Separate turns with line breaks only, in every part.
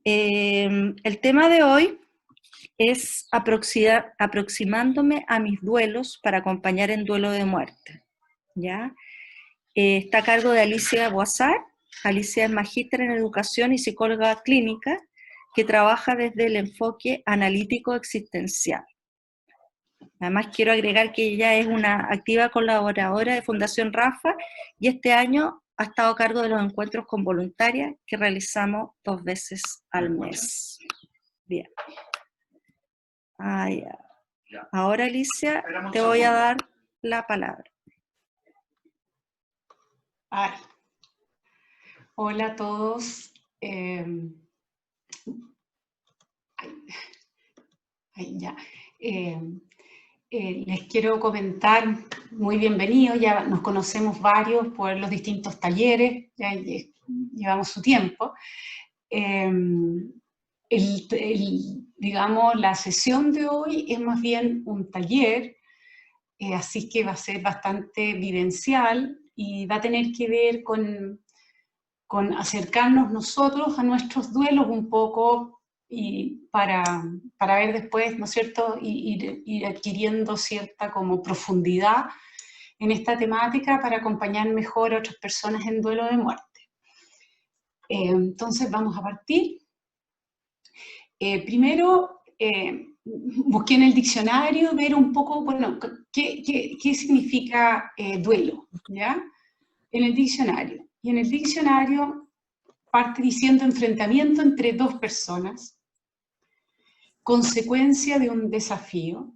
El tema de hoy es aproximándome a mis duelos para acompañar en duelo de muerte, ¿ya? Está a cargo de Alicia Boazar. Alicia es magíster en educación y psicóloga clínica que trabaja desde el enfoque analítico existencial. Además quiero agregar que ella es una activa colaboradora de Fundación Rafa y este año ha estado a cargo de los encuentros con voluntarias que realizamos 2 veces al mes. Bien. Ahora, Alicia, te voy a dar la palabra.
Hola a todos. Les quiero comentar, muy bienvenidos, ya nos conocemos varios por los distintos talleres, ya llevamos su tiempo. Digamos, la sesión de hoy es más bien un taller, así que va a ser bastante vivencial y va a tener que ver con acercarnos nosotros a nuestros duelos un poco y para ver después, ¿no es cierto?, ir adquiriendo cierta como profundidad en esta temática para acompañar mejor a otras personas en duelo de muerte. Entonces vamos a partir. Primero, busqué en el diccionario ver un poco, bueno, qué significa duelo, ¿ya? En el diccionario. Y en el diccionario parte diciendo enfrentamiento entre dos personas, consecuencia de un desafío,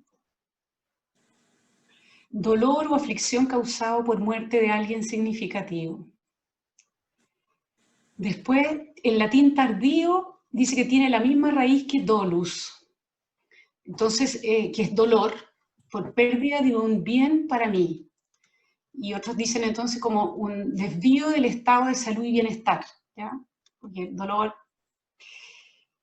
dolor o aflicción causado por muerte de alguien significativo. Después, el latín tardío dice que tiene la misma raíz que dolus, entonces, que es dolor por pérdida de un bien para mí. Y otros dicen entonces como un desvío del estado de salud y bienestar, ¿ya? Porque el dolor.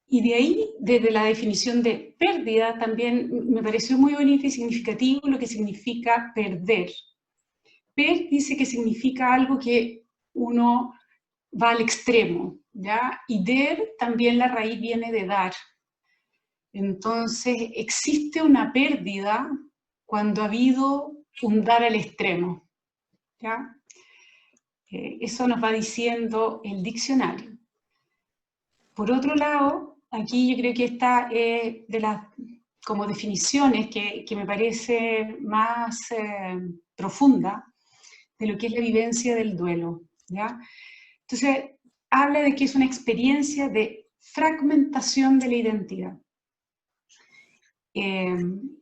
Y de ahí, desde la definición de pérdida, también me pareció muy bonito y significativo lo que significa perder. Per dice que significa algo que uno va al extremo, ¿ya? Y der, también la raíz viene de dar. Entonces, existe una pérdida cuando ha habido un dar al extremo, ¿ya? Eso nos va diciendo el diccionario. Por otro lado, aquí yo creo que esta es de las como definiciones que me parece más profunda de lo que es la vivencia del duelo, ¿ya? Entonces, habla de que es una experiencia de fragmentación de la identidad.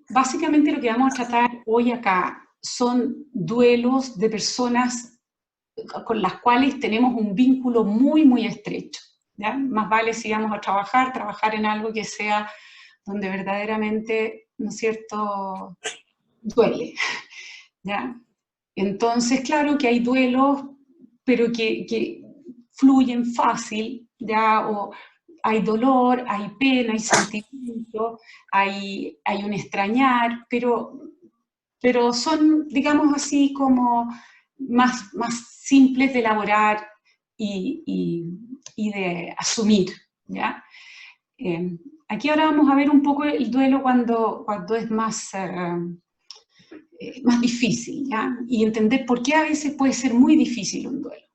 Básicamente lo que vamos a tratar hoy acá son duelos de personas con las cuales tenemos un vínculo muy, muy estrecho, ¿ya? Más vale si vamos a trabajar en algo que sea donde verdaderamente, ¿no es cierto?, duele, ¿ya? Entonces, claro que hay duelos, pero que fluyen fácil, ¿ya? O hay dolor, hay pena, hay sentimiento, hay un extrañar, pero son, digamos así, como más simples de elaborar y de asumir, ¿ya? Aquí ahora vamos a ver un poco el duelo cuando es más difícil, ¿ya? Y entender por qué a veces puede ser muy difícil un duelo,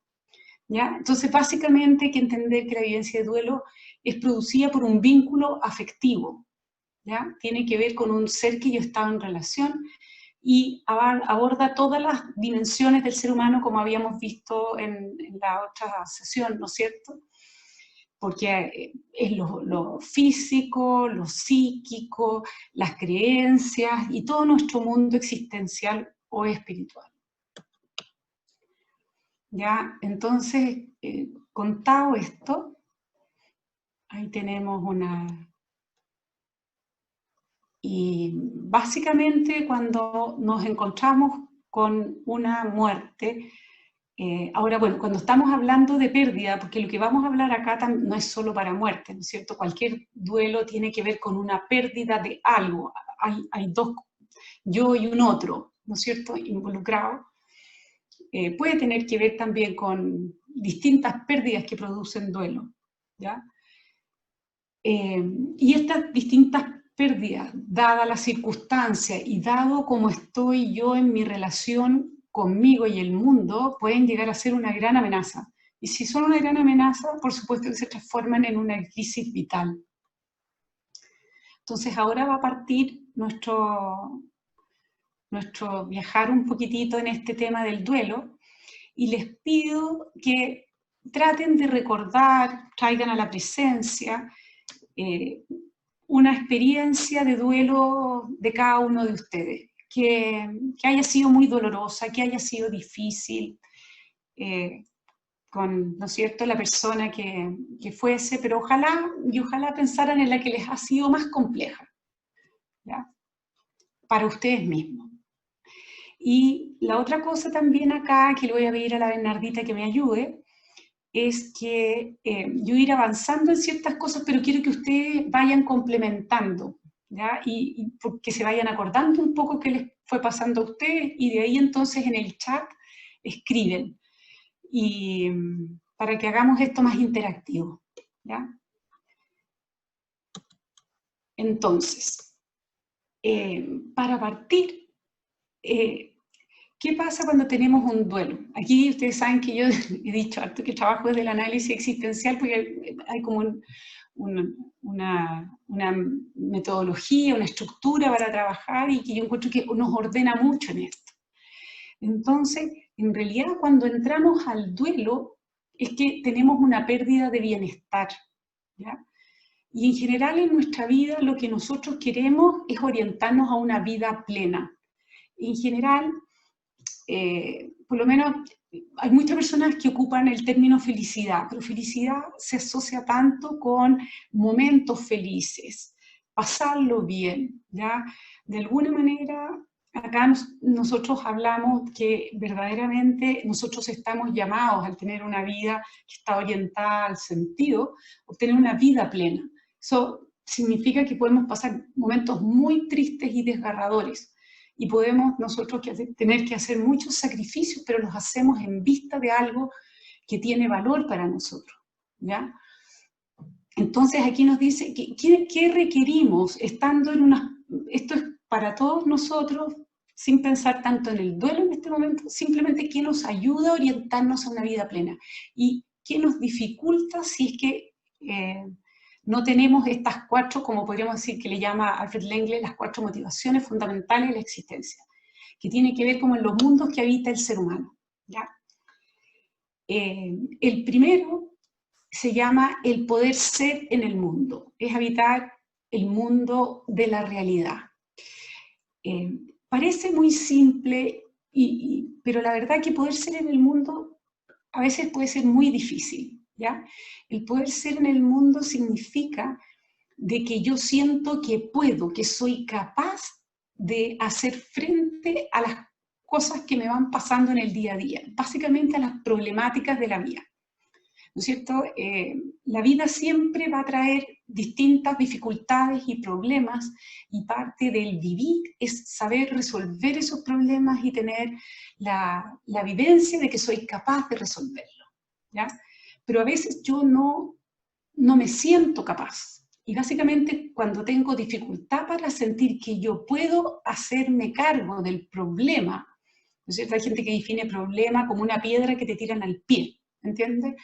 ¿ya? Entonces, básicamente hay que entender que la vivencia de duelo es producida por un vínculo afectivo, ¿ya? Tiene que ver con un ser que yo estaba en relación y aborda todas las dimensiones del ser humano como habíamos visto en la otra sesión, ¿no es cierto? Porque es lo físico, lo psíquico, las creencias y todo nuestro mundo existencial o espiritual. ¿Ya? Entonces, contado esto, ahí tenemos una... Y básicamente cuando nos encontramos con una muerte, ahora bueno, cuando estamos hablando de pérdida, porque lo que vamos a hablar acá no es solo para muerte, ¿no es cierto? Cualquier duelo tiene que ver con una pérdida de algo, hay dos, yo y un otro, ¿no es cierto?, involucrados. Puede tener que ver también con distintas pérdidas que producen duelo, ¿ya? Y estas distintas pérdidas, dada la circunstancia y dado cómo estoy yo en mi relación conmigo y el mundo, pueden llegar a ser una gran amenaza. Y si son una gran amenaza, por supuesto que se transforman en una crisis vital. Entonces ahora va a partir nuestro viajar un poquitito en este tema del duelo, y les pido que traten de recordar, traigan a la presencia una experiencia de duelo de cada uno de ustedes, que haya sido muy dolorosa, que haya sido difícil, con, ¿no es cierto?, la persona que fuese, pero ojalá pensaran en la que les ha sido más compleja, ¿ya?, para ustedes mismos. Y la otra cosa también acá, que le voy a pedir a la Bernardita que me ayude, es que yo ir avanzando en ciertas cosas, pero quiero que ustedes vayan complementando, ¿ya? Y que se vayan acordando un poco qué les fue pasando a ustedes, y de ahí entonces en el chat escriben, y para que hagamos esto más interactivo, ¿ya? Entonces, para partir, ¿qué pasa cuando tenemos un duelo? Aquí ustedes saben que yo he dicho harto que trabajo desde el análisis existencial, porque hay como una metodología, una estructura para trabajar, y que yo encuentro que nos ordena mucho en esto. Entonces, en realidad, cuando entramos al duelo, es que tenemos una pérdida de bienestar, ¿ya? Y en general en nuestra vida lo que nosotros queremos es orientarnos a una vida plena. En general, por lo menos hay muchas personas que ocupan el término felicidad, pero felicidad se asocia tanto con momentos felices, pasarlo bien, ¿ya? De alguna manera, acá nosotros hablamos que verdaderamente nosotros estamos llamados al tener una vida que está orientada al sentido, obtener una vida plena. Eso significa que podemos pasar momentos muy tristes y desgarradores, y podemos nosotros tener que hacer muchos sacrificios, pero los hacemos en vista de algo que tiene valor para nosotros, ¿ya? Entonces aquí nos dice, ¿qué requerimos estando en una... Esto es para todos nosotros, sin pensar tanto en el duelo en este momento, simplemente qué nos ayuda a orientarnos a una vida plena, y qué nos dificulta si es que no tenemos estas cuatro, como podríamos decir que le llama Alfred Lengle, las cuatro motivaciones fundamentales de la existencia, que tiene que ver como en los mundos que habita el ser humano, ¿ya? El primero se llama el poder ser en el mundo, es habitar el mundo de la realidad. Parece muy simple, pero la verdad que poder ser en el mundo a veces puede ser muy difícil, ¿ya? El poder ser en el mundo significa de que yo siento que puedo, que soy capaz de hacer frente a las cosas que me van pasando en el día a día, básicamente a las problemáticas de la vida, ¿no es cierto? La vida siempre va a traer distintas dificultades y problemas, y parte del vivir es saber resolver esos problemas y tener la vivencia de que soy capaz de resolverlo, ¿ya? Pero a veces yo no me siento capaz. Y básicamente cuando tengo dificultad para sentir que yo puedo hacerme cargo del problema, ¿no es cierto? Hay gente que define problema como una piedra que te tiran al pie, ¿entiendes?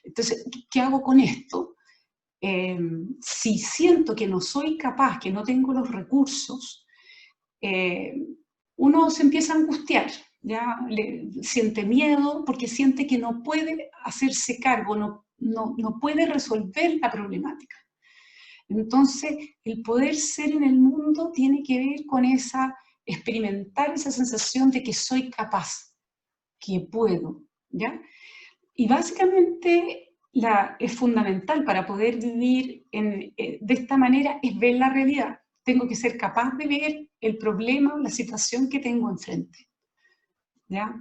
Entonces, ¿qué hago con esto? Si siento que no soy capaz, que no tengo los recursos, uno se empieza a angustiar, ¿ya? Siente miedo porque siente que no puede hacerse cargo, no puede resolver la problemática. Entonces, el poder ser en el mundo tiene que ver con experimentar esa sensación de que soy capaz, que puedo, ¿ya? Y básicamente es fundamental para poder vivir de esta manera, es ver la realidad. Tengo que ser capaz de ver el problema, la situación que tengo enfrente, ¿ya?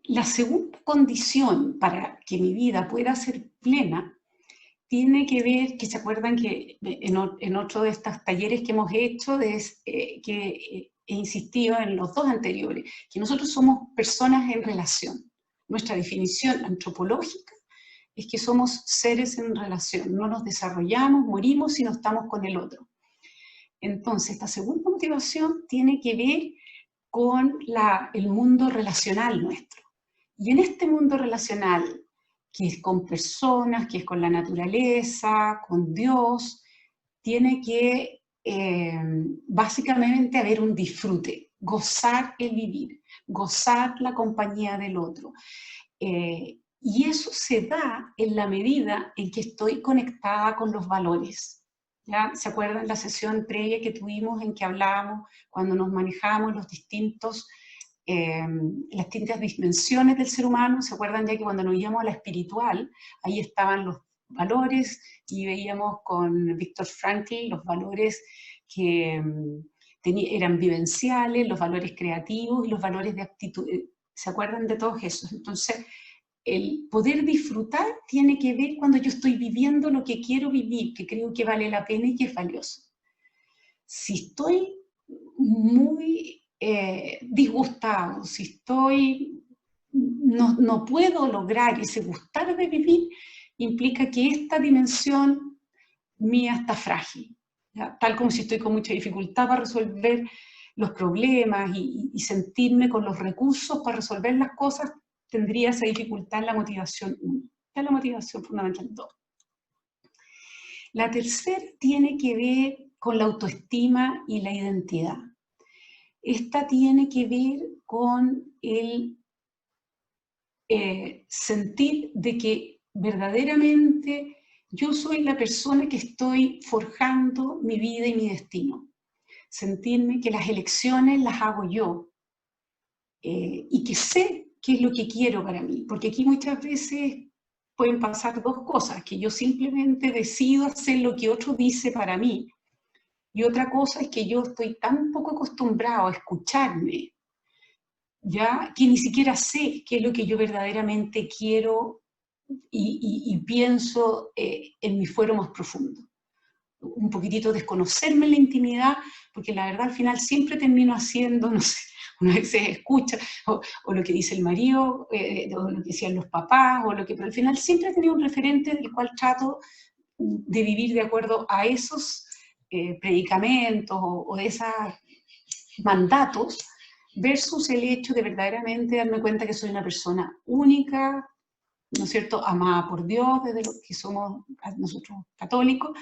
La segunda condición para que mi vida pueda ser plena tiene que ver, que se acuerdan que en otro de estos talleres que hemos hecho, que he insistido en los dos anteriores, que nosotros somos personas en relación. Nuestra definición antropológica es que somos seres en relación, no nos desarrollamos, morimos si no estamos con el otro. Entonces, esta segunda motivación tiene que ver con el mundo relacional nuestro. Y en este mundo relacional, que es con personas, que es con la naturaleza, con Dios, tiene que básicamente haber un disfrute, gozar el vivir, gozar la compañía del otro. Y eso se da en la medida en que estoy conectada con los valores. ¿Ya? ¿Se acuerdan la sesión previa que tuvimos en que hablábamos cuando nos manejamos las distintas dimensiones del ser humano? ¿Se acuerdan ya que cuando nos íbamos a la espiritual, ahí estaban los valores y veíamos con Viktor Frankl los valores que eran vivenciales, los valores creativos y los valores de actitud? ¿Se acuerdan de todos esos? Entonces, el poder disfrutar tiene que ver cuando yo estoy viviendo lo que quiero vivir, que creo que vale la pena y que es valioso. Si estoy muy disgustado, si no puedo lograr ese gustar de vivir, implica que esta dimensión mía está frágil, ¿ya? Tal como si estoy con mucha dificultad para resolver los problemas y sentirme con los recursos para resolver las cosas, tendría esa dificultad en la motivación 1. Esta es la motivación fundamental 2. La tercera tiene que ver con la autoestima y la identidad. Esta tiene que ver con el sentir de que verdaderamente yo soy la persona que estoy forjando mi vida y mi destino. Sentirme que las elecciones las hago yo y que sé qué es lo que quiero para mí, porque aquí muchas veces pueden pasar dos cosas, que yo simplemente decido hacer lo que otro dice para mí, y otra cosa es que yo estoy tan poco acostumbrado a escucharme, ya, que ni siquiera sé qué es lo que yo verdaderamente quiero y pienso en mi fuero más profundo. Un poquitito desconocerme en la intimidad, porque la verdad al final siempre termino haciendo, no sé, una vez se escucha, o lo que dice el marido, o lo que decían los papás, pero al final siempre he tenido un referente del cual trato de vivir de acuerdo a esos predicamentos o de esos mandatos, versus el hecho de verdaderamente darme cuenta que soy una persona única, ¿no es cierto?, amada por Dios, desde lo que somos nosotros católicos,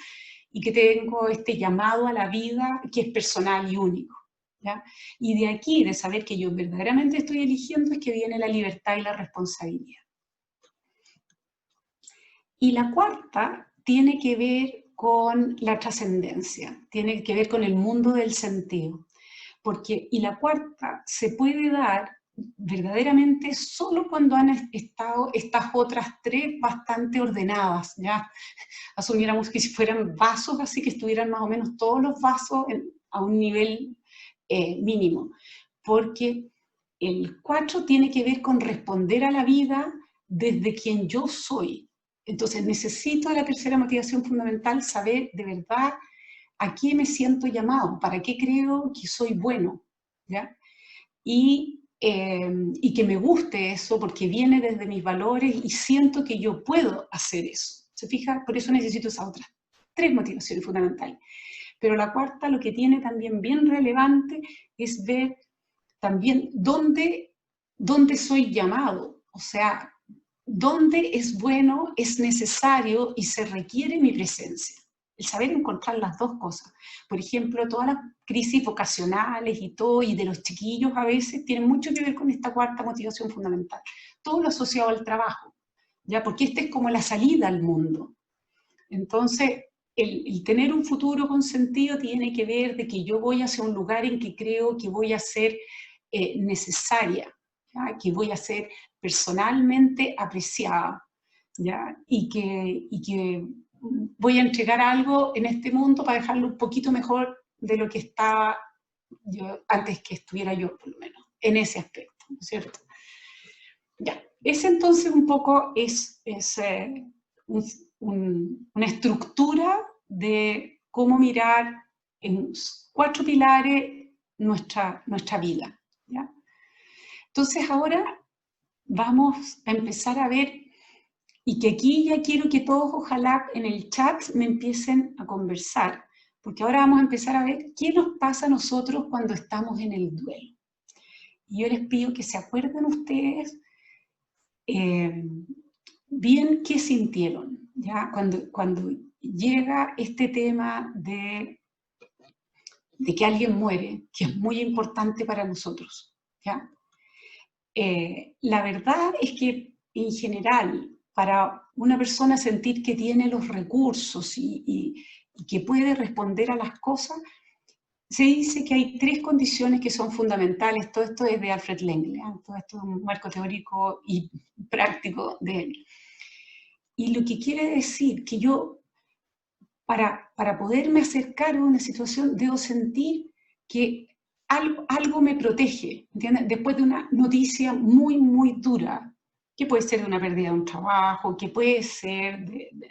y que tengo este llamado a la vida que es personal y único, ¿ya? Y de aquí, de saber que yo verdaderamente estoy eligiendo, es que viene la libertad y la responsabilidad. Y la cuarta tiene que ver con la trascendencia, tiene que ver con el mundo del sentido. Y la cuarta se puede dar verdaderamente solo cuando han estado estas otras tres bastante ordenadas, ¿ya? Asumiéramos que si fueran vasos, así que estuvieran más o menos todos los vasos a un nivel mínimo, porque el 4 tiene que ver con responder a la vida desde quien yo soy. Entonces necesito, la tercera motivación fundamental, saber de verdad a qué me siento llamado, para qué creo que soy bueno, ¿ya? Y que me guste eso porque viene desde mis valores y siento que yo puedo hacer eso. ¿Se fija? Por eso necesito esas otras tres motivaciones fundamentales. Pero la cuarta, lo que tiene también bien relevante es ver también dónde soy llamado, o sea, dónde es bueno, es necesario y se requiere mi presencia. El saber encontrar las dos cosas. Por ejemplo, todas las crisis vocacionales y todo, y de los chiquillos a veces, tienen mucho que ver con esta cuarta motivación fundamental. Todo lo asociado al trabajo, ¿ya? Porque esta es como la salida al mundo. Entonces, el tener un futuro con sentido tiene que ver de que yo voy hacia un lugar en que creo que voy a ser necesaria, ¿ya? Que voy a ser personalmente apreciada, ¿ya? Y que voy a entregar algo en este mundo para dejarlo un poquito mejor de lo que estaba yo, antes que estuviera yo, por lo menos, en ese aspecto, ¿no es cierto? Ya, ese entonces un poco es una estructura de cómo mirar en 4 pilares nuestra vida, ¿ya? Entonces ahora vamos a empezar a ver Y que aquí ya quiero que todos, ojalá, en el chat me empiecen a conversar, porque ahora vamos a empezar a ver qué nos pasa a nosotros cuando estamos en el duelo. Y yo les pido que se acuerden ustedes bien qué sintieron, ¿ya? Cuando llega este tema de que alguien muere, que es muy importante para nosotros, ¿ya? La verdad es que, en general, para una persona sentir que tiene los recursos y que puede responder a las cosas, se dice que hay 3 condiciones que son fundamentales. Todo esto es de Alfred Langley, ¿eh? Todo esto es un marco teórico y práctico de él. Y lo que quiere decir que yo, para poderme acercar a una situación, debo sentir que algo me protege, ¿entiendes? Después de una noticia muy, muy dura, que puede ser de una pérdida de un trabajo, que puede ser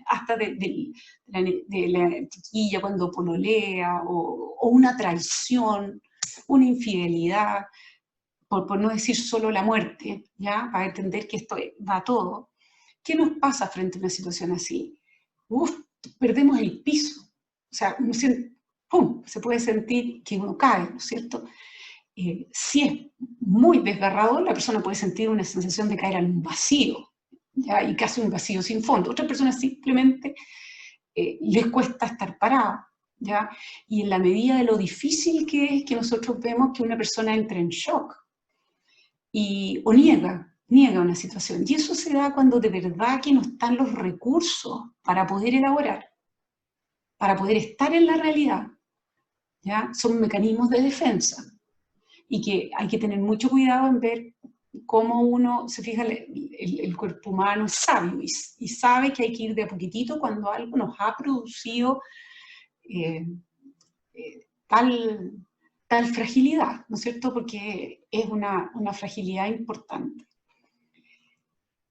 hasta de la chiquilla cuando pololea, o una traición, una infidelidad, por no decir solo la muerte, ¿ya? Para entender que esto va todo. ¿Qué nos pasa frente a una situación así? Perdemos el piso. O sea, uno siente, ¡pum!, se puede sentir que uno cae, ¿no es cierto? Si es muy desgarrador, la persona puede sentir una sensación de caer en un vacío, ¿ya? Y casi un vacío sin fondo. Otras personas simplemente les cuesta estar paradas, ¿ya? Y en la medida de lo difícil que es, que nosotros vemos que una persona entra en shock o niega una situación. Y eso se da cuando de verdad que no están los recursos para poder elaborar, para poder estar en la realidad, ¿ya? Son mecanismos de defensa. Y que hay que tener mucho cuidado en ver cómo uno, se fija, el cuerpo humano es sabio y sabe que hay que ir de a poquitito cuando algo nos ha producido tal fragilidad, ¿no es cierto? Porque es una fragilidad importante.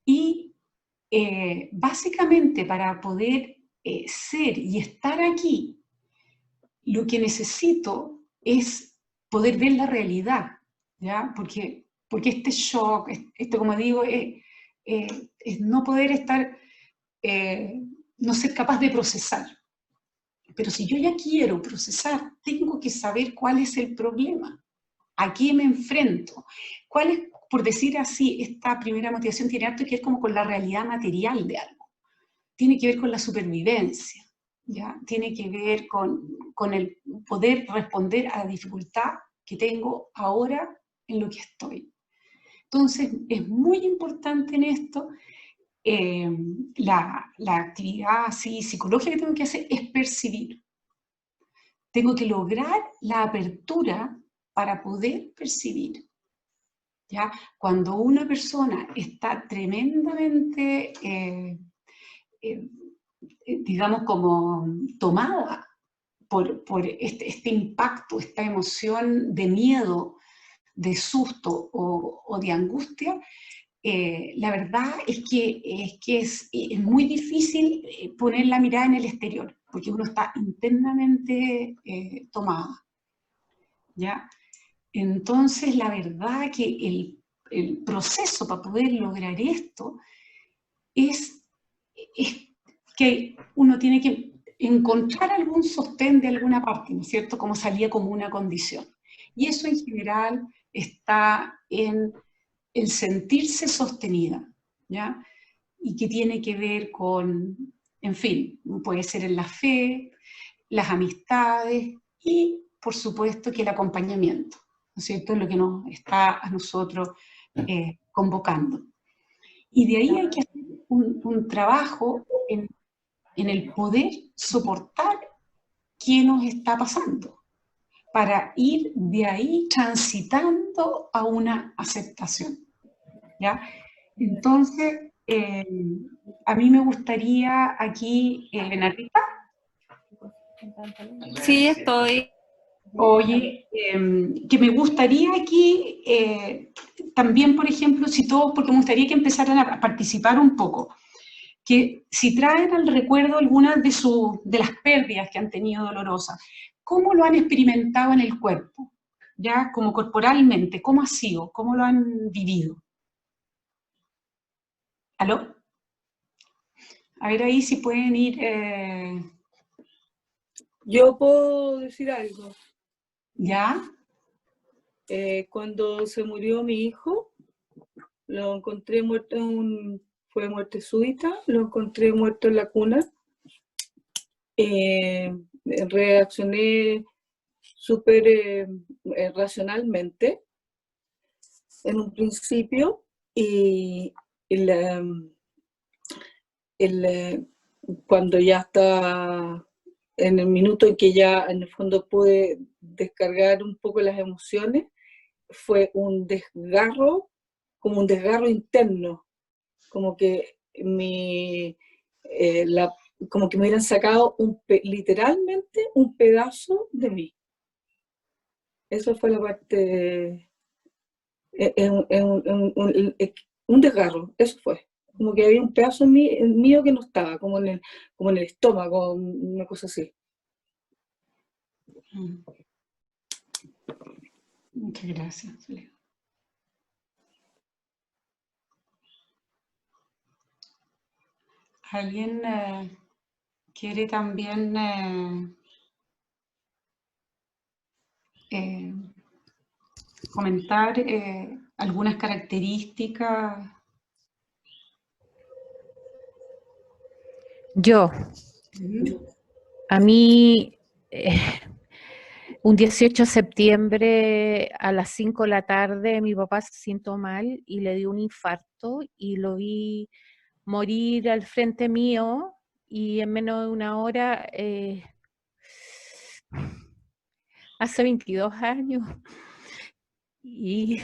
Y básicamente para poder ser y estar aquí, lo que necesito es poder ver la realidad, ¿ya? Porque este shock, como digo, es no poder estar, no ser capaz de procesar. Pero si yo ya quiero procesar, tengo que saber cuál es el problema, a qué me enfrento, cuál es, por decir así, esta primera motivación tiene harto que ver como con la realidad material de algo, tiene que ver con la supervivencia, ¿ya? Tiene que ver con el poder responder a la dificultad que tengo ahora en lo que estoy. Entonces, es muy importante en esto, la actividad así, psicológica que tengo que hacer es percibir. Tengo que lograr la apertura para poder percibir, ¿ya? Cuando una persona está tremendamente, digamos, como tomada por este impacto, esta emoción de miedo, de susto o de angustia, la verdad es que es muy difícil poner la mirada en el exterior, porque uno está internamente tomada, ¿ya? Entonces, la verdad que el proceso para poder lograr esto es que uno tiene que encontrar algún sostén de alguna parte, ¿no es cierto?, como salía como una condición. Y eso en general está en el sentirse sostenida, ¿ya? Y que tiene que ver con, en fin, puede ser en la fe, las amistades y, por supuesto, que el acompañamiento, ¿no es cierto?, es lo que nos está a nosotros convocando. Y de ahí hay que hacer un trabajo en el poder soportar qué nos está pasando, para ir de ahí transitando a una aceptación, ¿ya? Entonces, a mí me gustaría aquí, Benarita.
Sí, estoy.
Oye, que me gustaría aquí también, por ejemplo, si todos, porque me gustaría que empezaran a participar un poco, que si traen al recuerdo algunas de las pérdidas que han tenido dolorosas, ¿cómo lo han experimentado en el cuerpo? ¿Ya? Como corporalmente, ¿cómo ha sido? ¿Cómo lo han vivido? ¿Aló? A ver ahí si pueden ir...
Yo puedo decir algo.
¿Ya?
Cuando se murió mi hijo, lo encontré muerto fue muerte súbita, lo encontré muerto en la cuna. Reaccioné súper racionalmente en un principio y cuando ya está en el minuto en que ya en el fondo pude descargar un poco las emociones, fue un desgarro, como un desgarro interno, como que como que me hubieran sacado literalmente un pedazo de mí. Eso fue la parte, un desgarro, eso fue. Como que había un pedazo mío que no estaba, como en el estómago, una cosa así.
Muchas gracias, Leo. ¿Alguien quiere también comentar algunas características?
Yo, a mí, un 18 de septiembre a las 5 de la tarde, mi papá se sintió mal y le dio un infarto y lo vi morir al frente mío y en menos de una hora, hace 22 años. Y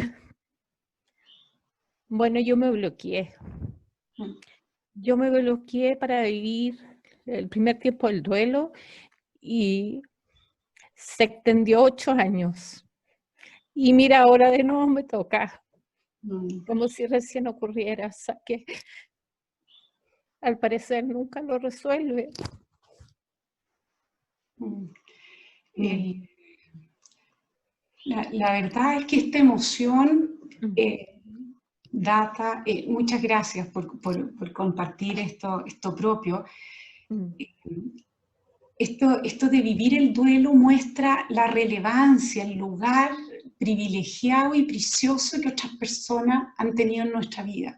bueno, yo me bloqueé. Yo me bloqueé para vivir el primer tiempo del duelo y se extendió 8 años. Y mira, ahora de nuevo me toca, como si recién ocurriera, o sea que al parecer nunca lo resuelve.
La verdad es que esta emoción data, muchas gracias por compartir esto propio. Esto de vivir el duelo muestra la relevancia, el lugar privilegiado y precioso que otras personas han tenido en nuestra vida,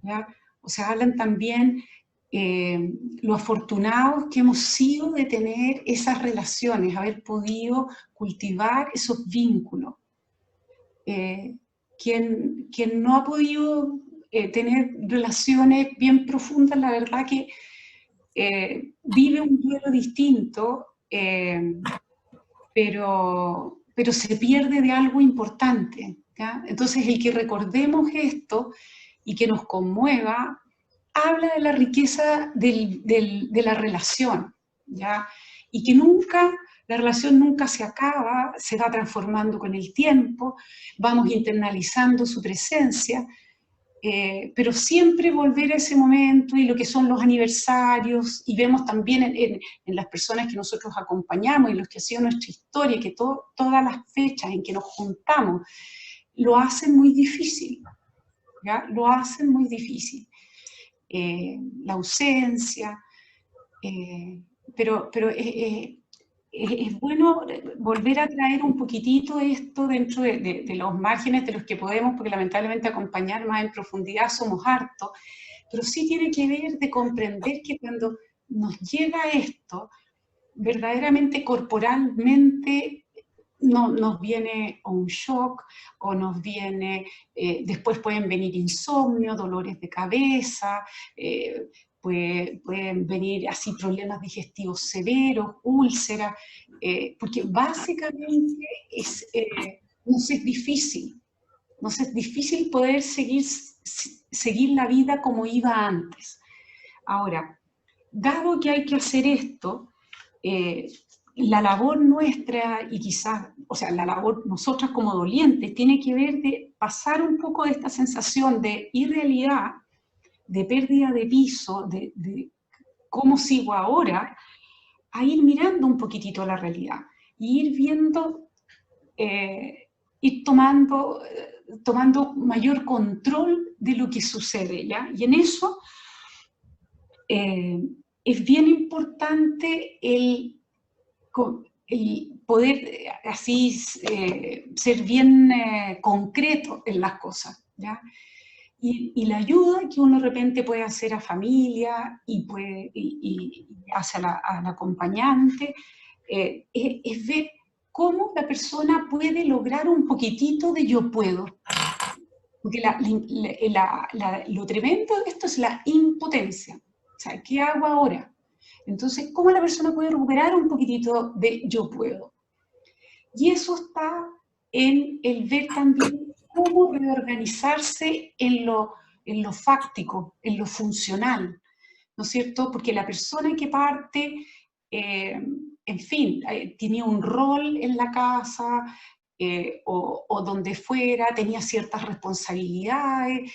¿ya? O sea, hablan también lo afortunados que hemos sido de tener esas relaciones, haber podido cultivar esos vínculos. Quien no ha podido tener relaciones bien profundas, la verdad que vive un duelo distinto, pero se pierde de algo importante, ¿ya? Entonces, el que recordemos esto y que nos conmueva, habla de la riqueza de la relación, ¿ya? Y que la relación nunca se acaba, se va transformando con el tiempo, vamos internalizando su presencia, pero siempre volver a ese momento y lo que son los aniversarios, y vemos también en las personas que nosotros acompañamos y los que ha sido nuestra historia, que todas las fechas en que nos juntamos lo hacen muy difícil, ¿ya? Lo hacen muy difícil. La ausencia, pero es bueno volver a traer un poquitito esto dentro de los márgenes de los que podemos, porque lamentablemente acompañar más en profundidad somos hartos, pero sí tiene que ver de comprender que cuando nos llega esto, verdaderamente corporalmente nos viene un shock, o nos viene, después pueden venir insomnio, dolores de cabeza, pueden venir así problemas digestivos severos, úlceras, porque básicamente nos es difícil poder seguir la vida como iba antes. Ahora, dado que hay que hacer esto, la labor nuestra, y quizás, o sea, la labor nosotras como dolientes, tiene que ver de pasar un poco de esta sensación de irrealidad, de pérdida de piso, de cómo sigo ahora, a ir mirando un poquitito la realidad, y ir viendo, ir tomando mayor control de lo que sucede, ¿ya? Y en eso es bien importante el poder así ser bien concreto en las cosas, ¿ya? Y la ayuda que uno de repente puede hacer a familia y hacia al acompañante es ver cómo la persona puede lograr un poquitito de yo puedo. Porque lo tremendo de esto es la impotencia. O sea, ¿qué hago ahora? Entonces, ¿cómo la persona puede recuperar un poquitito de yo puedo? Y eso está en el ver también cómo reorganizarse en lo fáctico, en lo funcional, ¿no es cierto? Porque la persona que parte, en fin, tenía un rol en la casa o donde fuera, tenía ciertas responsabilidades,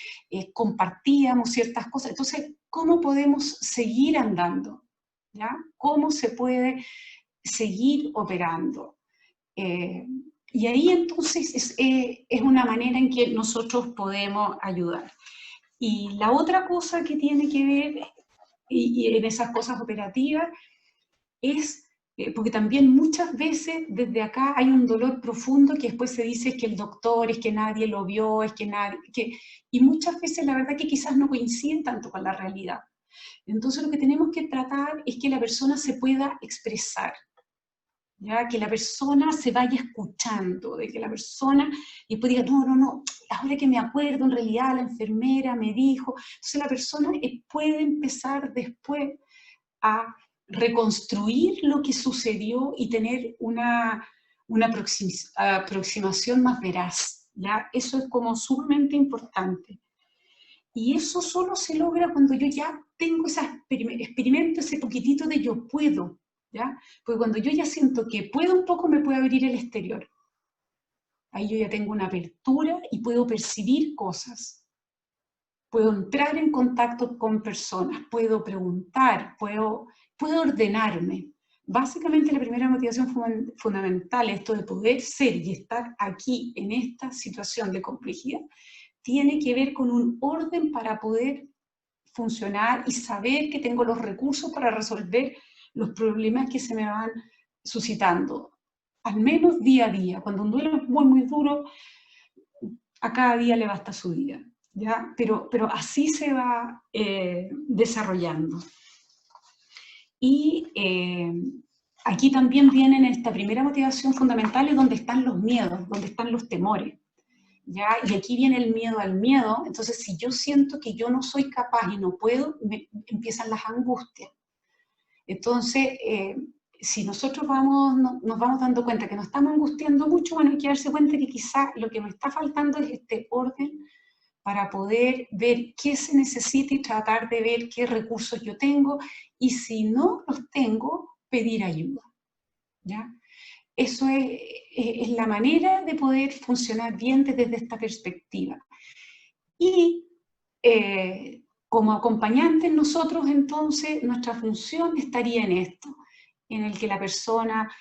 compartíamos ciertas cosas. Entonces, ¿cómo podemos seguir andando? ¿Ya? ¿Cómo se puede seguir operando? Y ahí entonces es una manera en que nosotros podemos ayudar. Y la otra cosa que tiene que ver, y en esas cosas operativas, es, porque también muchas veces desde acá hay un dolor profundo que después se dice que el doctor, es que nadie lo vio, es que nadie, y muchas veces la verdad que quizás no coincide tanto con la realidad. Entonces lo que tenemos que tratar es que la persona se pueda expresar, ¿ya? Que la persona se vaya escuchando, de que la persona y después diga, no, ahora que me acuerdo, en realidad la enfermera me dijo. Entonces la persona puede empezar después a reconstruir lo que sucedió y tener una aproximación más veraz, ¿ya? Eso es como sumamente importante. Y eso solo se logra cuando yo ya tengo experimento ese poquitito de yo puedo, ¿ya? Porque cuando yo ya siento que puedo un poco, me puede abrir el exterior. Ahí yo ya tengo una apertura y puedo percibir cosas. Puedo entrar en contacto con personas, puedo preguntar, puedo ordenarme. Básicamente la primera motivación fundamental, esto de poder ser y estar aquí en esta situación de complejidad, tiene que ver con un orden para poder funcionar y saber que tengo los recursos para resolver los problemas que se me van suscitando, al menos día a día. Cuando un duelo es muy, muy duro, a cada día le basta su día, ¿ya? Pero así se va desarrollando. Y aquí también vienen esta primera motivación fundamental, es donde están los miedos, donde están los temores, ¿ya? Y aquí viene el miedo al miedo. Entonces, si yo siento que yo no soy capaz y no puedo, empiezan las angustias. Entonces, si nosotros nos vamos dando cuenta que nos estamos angustiando mucho, bueno, hay que darse cuenta que quizás lo que me está faltando es este orden para poder ver qué se necesita y tratar de ver qué recursos yo tengo, y si no los tengo, pedir ayuda, ¿ya? Eso es la manera de poder funcionar bien desde esta perspectiva. Y como acompañantes nosotros, entonces, nuestra función estaría en esto, en el que la persona,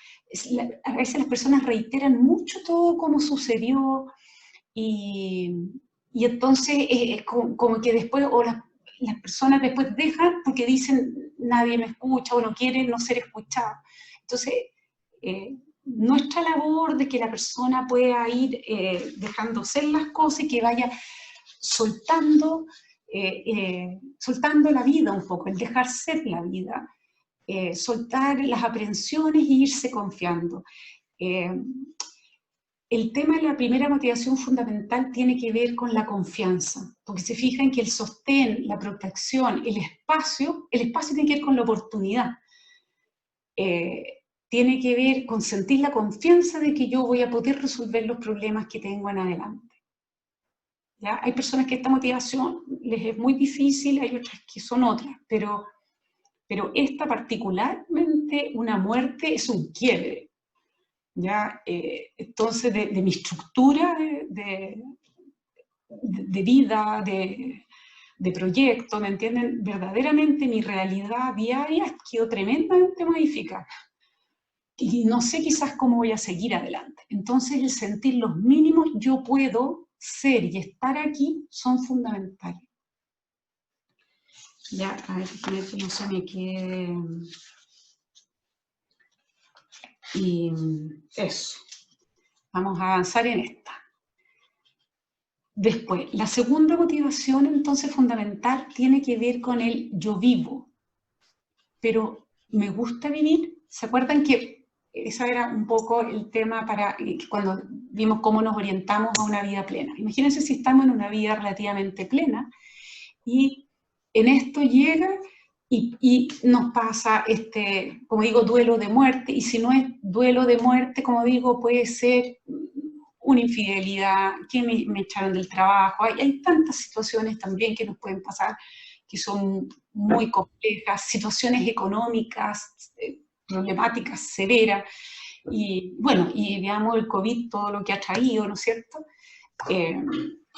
a veces las personas reiteran mucho todo como sucedió, y entonces como que después, o las personas después dejan porque dicen nadie me escucha o no quieren no ser escuchado. Entonces, nuestra labor de que la persona pueda ir dejando ser las cosas y que vaya soltando la vida un poco, el dejar ser la vida, soltar las aprensiones e irse confiando. El tema de la primera motivación fundamental tiene que ver con la confianza, porque se fijan que el sostén, la protección, el espacio tiene que ver con la oportunidad. Tiene que ver con sentir la confianza de que yo voy a poder resolver los problemas que tengo en adelante. ¿Ya? Hay personas que esta motivación les es muy difícil, hay otras que son otras, pero esta particularmente, una muerte es un quiebre. ¿Ya? Entonces, de mi estructura de vida, de proyecto, ¿me entienden? Verdaderamente mi realidad diaria quedó tremendamente modificada. Y no sé quizás cómo voy a seguir adelante. Entonces, el sentir los mínimos yo puedo ser y estar aquí son fundamentales. Ya, a ver, que no se me quede. Y eso. Vamos a avanzar en esta. Después, la segunda motivación, entonces, fundamental, tiene que ver con el yo vivo. Pero, ¿me gusta vivir? ¿Se acuerdan que ese era un poco el tema para cuando vimos cómo nos orientamos a una vida plena? Imagínense si estamos en una vida relativamente plena y en esto llega y nos pasa como digo, duelo de muerte, y si no es duelo de muerte, como digo, puede ser una infidelidad, que me echaron del trabajo, hay tantas situaciones también que nos pueden pasar que son muy complejas, situaciones económicas, problemáticas severas, y bueno, y veamos el COVID, todo lo que ha traído, ¿no es cierto?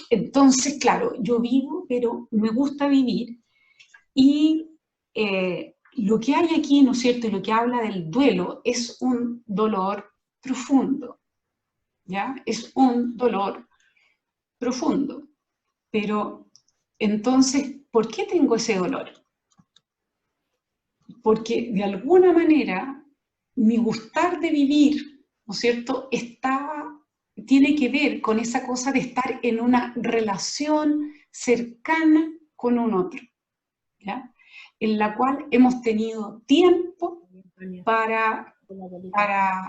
Entonces, claro, yo vivo, pero me gusta vivir, y lo que hay aquí, ¿no es cierto?, y lo que habla del duelo, es un dolor profundo, ¿ya? Es un dolor profundo. Pero, entonces, ¿por qué tengo ese dolor? Porque, de alguna manera, mi gustar de vivir, ¿no es cierto?, tiene que ver con esa cosa de estar en una relación cercana con un otro, ¿ya? En la cual hemos tenido tiempo para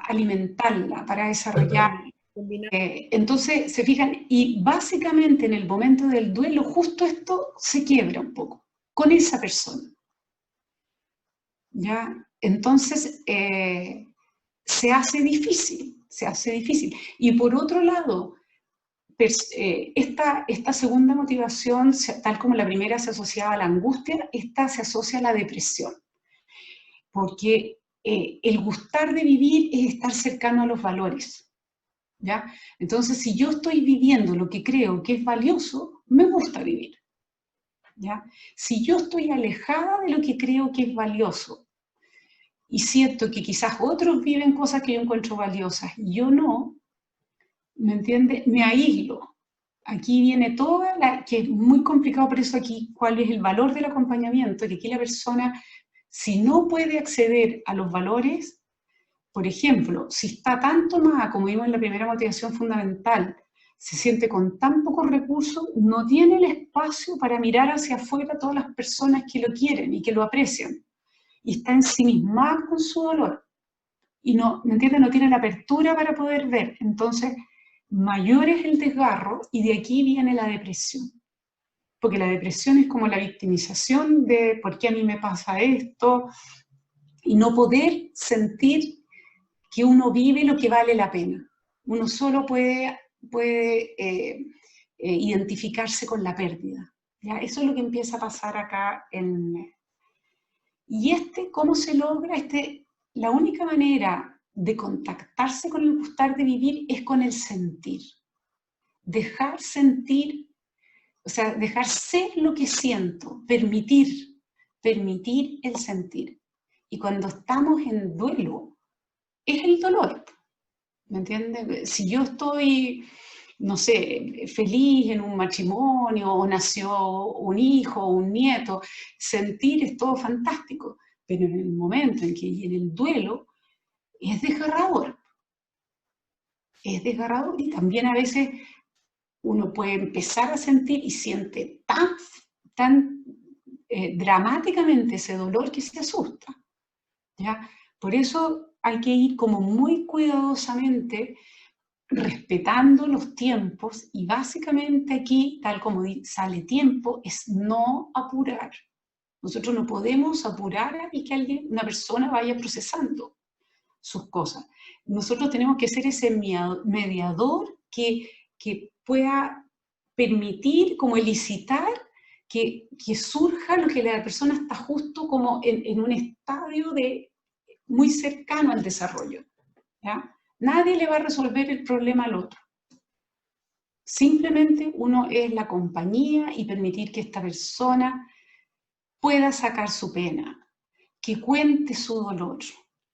alimentarla, para desarrollarla. Entonces, se fijan, y básicamente en el momento del duelo, justo esto se quiebra un poco, con esa persona, ¿ya? Entonces, se hace difícil. Y por otro lado, esta segunda motivación, tal como la primera se asociaba a la angustia, esta se asocia a la depresión. Porque el gustar de vivir es estar cercano a los valores, ¿ya? Entonces, si yo estoy viviendo lo que creo que es valioso, me gusta vivir, ¿ya? Si yo estoy alejada de lo que creo que es valioso y siento que quizás otros viven cosas que yo encuentro valiosas y yo no, ¿me entiende? Me aíslo. Aquí viene que es muy complicado, por eso aquí, cuál es el valor del acompañamiento, que aquí la persona, si no puede acceder a los valores, por ejemplo, si está tan tomada, como vimos en la primera motivación fundamental, se siente con tan pocos recursos, no tiene el espacio para mirar hacia afuera a todas las personas que lo quieren y que lo aprecian. Y está ensimismada con su dolor. Y no, ¿me entiendes? No tiene la apertura para poder ver. Entonces, mayor es el desgarro y de aquí viene la depresión. Porque la depresión es como la victimización de ¿por qué a mí me pasa esto? Y no poder sentir que uno vive lo que vale la pena. Uno solo puede identificarse con la pérdida, ¿ya? Eso es lo que empieza a pasar acá. Y ¿cómo se logra? La única manera de contactarse con el gustar de vivir es con el sentir. Dejar sentir, o sea, dejar ser lo que siento, permitir el sentir. Y cuando estamos en duelo, es el dolor, ¿me entiendes? Si yo estoy, no sé, feliz en un matrimonio, o nació un hijo o un nieto, sentir es todo fantástico, pero en el momento en que en el duelo es desgarrador. Es desgarrador, y también a veces uno puede empezar a sentir y siente tan dramáticamente ese dolor que se asusta, ¿ya? Por eso hay que ir como muy cuidadosamente respetando los tiempos, y básicamente aquí, tal como sale tiempo, es no apurar. Nosotros no podemos apurar y que una persona vaya procesando sus cosas. Nosotros tenemos que ser ese mediador que pueda permitir, como elicitar, que surja lo que la persona está justo como en un estadio muy cercano al desarrollo, ¿ya? Nadie le va a resolver el problema al otro. Simplemente uno es la compañía y permitir que esta persona pueda sacar su pena, que cuente su dolor,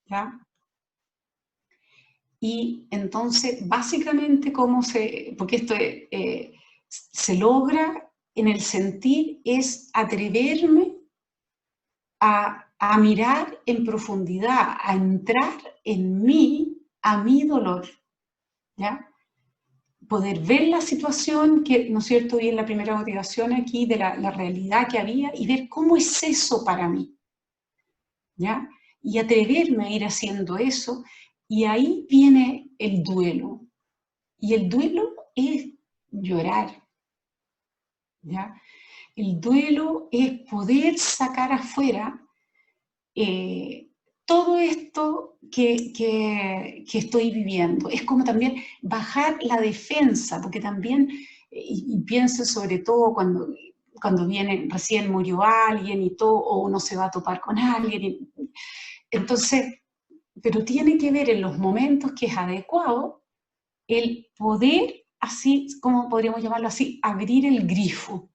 ¿ya? Y entonces, básicamente, porque esto se logra en el sentir, es atreverme a mirar en profundidad, a entrar en mí, a mi dolor, ¿ya? Poder ver la situación, que, ¿no es cierto?, vi en la primera motivación aquí de la realidad que había y ver cómo es eso para mí, ¿ya? Y atreverme a ir haciendo eso, y ahí viene el duelo. Y el duelo es llorar, ¿ya? El duelo es poder sacar afuera todo esto que estoy viviendo. Es como también bajar la defensa, porque también, y pienso sobre todo cuando viene, recién murió alguien y todo, o uno se va a topar con alguien. Entonces, pero tiene que ver en los momentos que es adecuado el poder, así, como podríamos llamarlo así, abrir el grifo.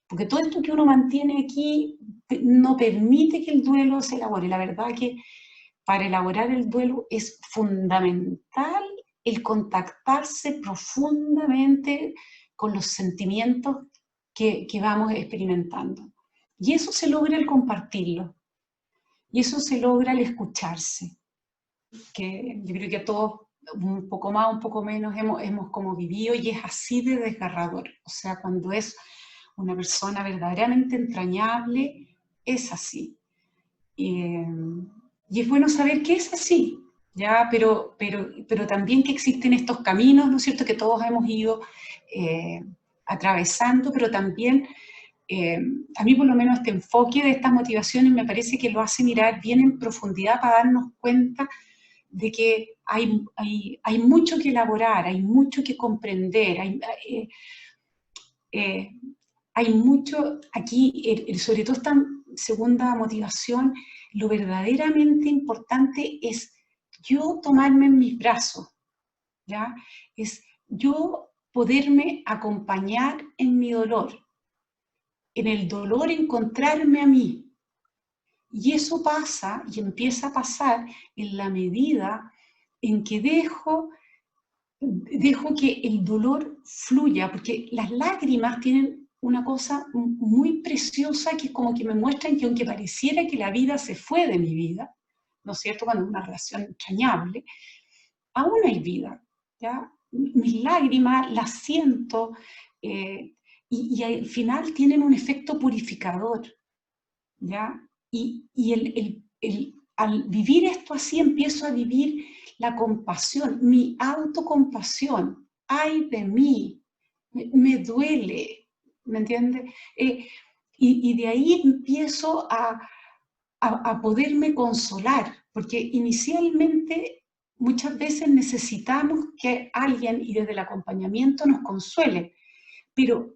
Porque todo esto que uno mantiene aquí no permite que el duelo se elabore. La verdad que para elaborar el duelo es fundamental el contactarse profundamente con los sentimientos que vamos experimentando. Y eso se logra al compartirlo. Y eso se logra al escucharse. Que yo creo que todos, un poco más, un poco menos, hemos como vivido, y es así de desgarrador. O sea, cuando es una persona verdaderamente entrañable, es así. Y es bueno saber que es así, ¿ya? Pero también que existen estos caminos, ¿no es cierto?, que todos hemos ido atravesando, pero también a mí por lo menos este enfoque de estas motivaciones me parece que lo hace mirar bien en profundidad para darnos cuenta de que hay mucho que elaborar, hay mucho que comprender, hay mucho aquí, sobre todo esta segunda motivación, lo verdaderamente importante es yo tomarme en mis brazos, ¿ya? Es yo poderme acompañar en mi dolor, en el dolor encontrarme a mí. Y eso pasa y empieza a pasar en la medida en que dejo que el dolor fluya, porque las lágrimas tienen una cosa muy preciosa que es como que me muestran que aunque pareciera que la vida se fue de mi vida, ¿no es cierto?, cuando es una relación entrañable, aún hay vida, ¿ya? Mis lágrimas las siento y al final tienen un efecto purificador, ¿ya? Al vivir esto así empiezo a vivir la compasión, mi autocompasión. Ay de mí, me duele, ¿me entiendes? Y de ahí empiezo a poderme consolar, porque inicialmente muchas veces necesitamos que alguien, y desde el acompañamiento, nos consuele, pero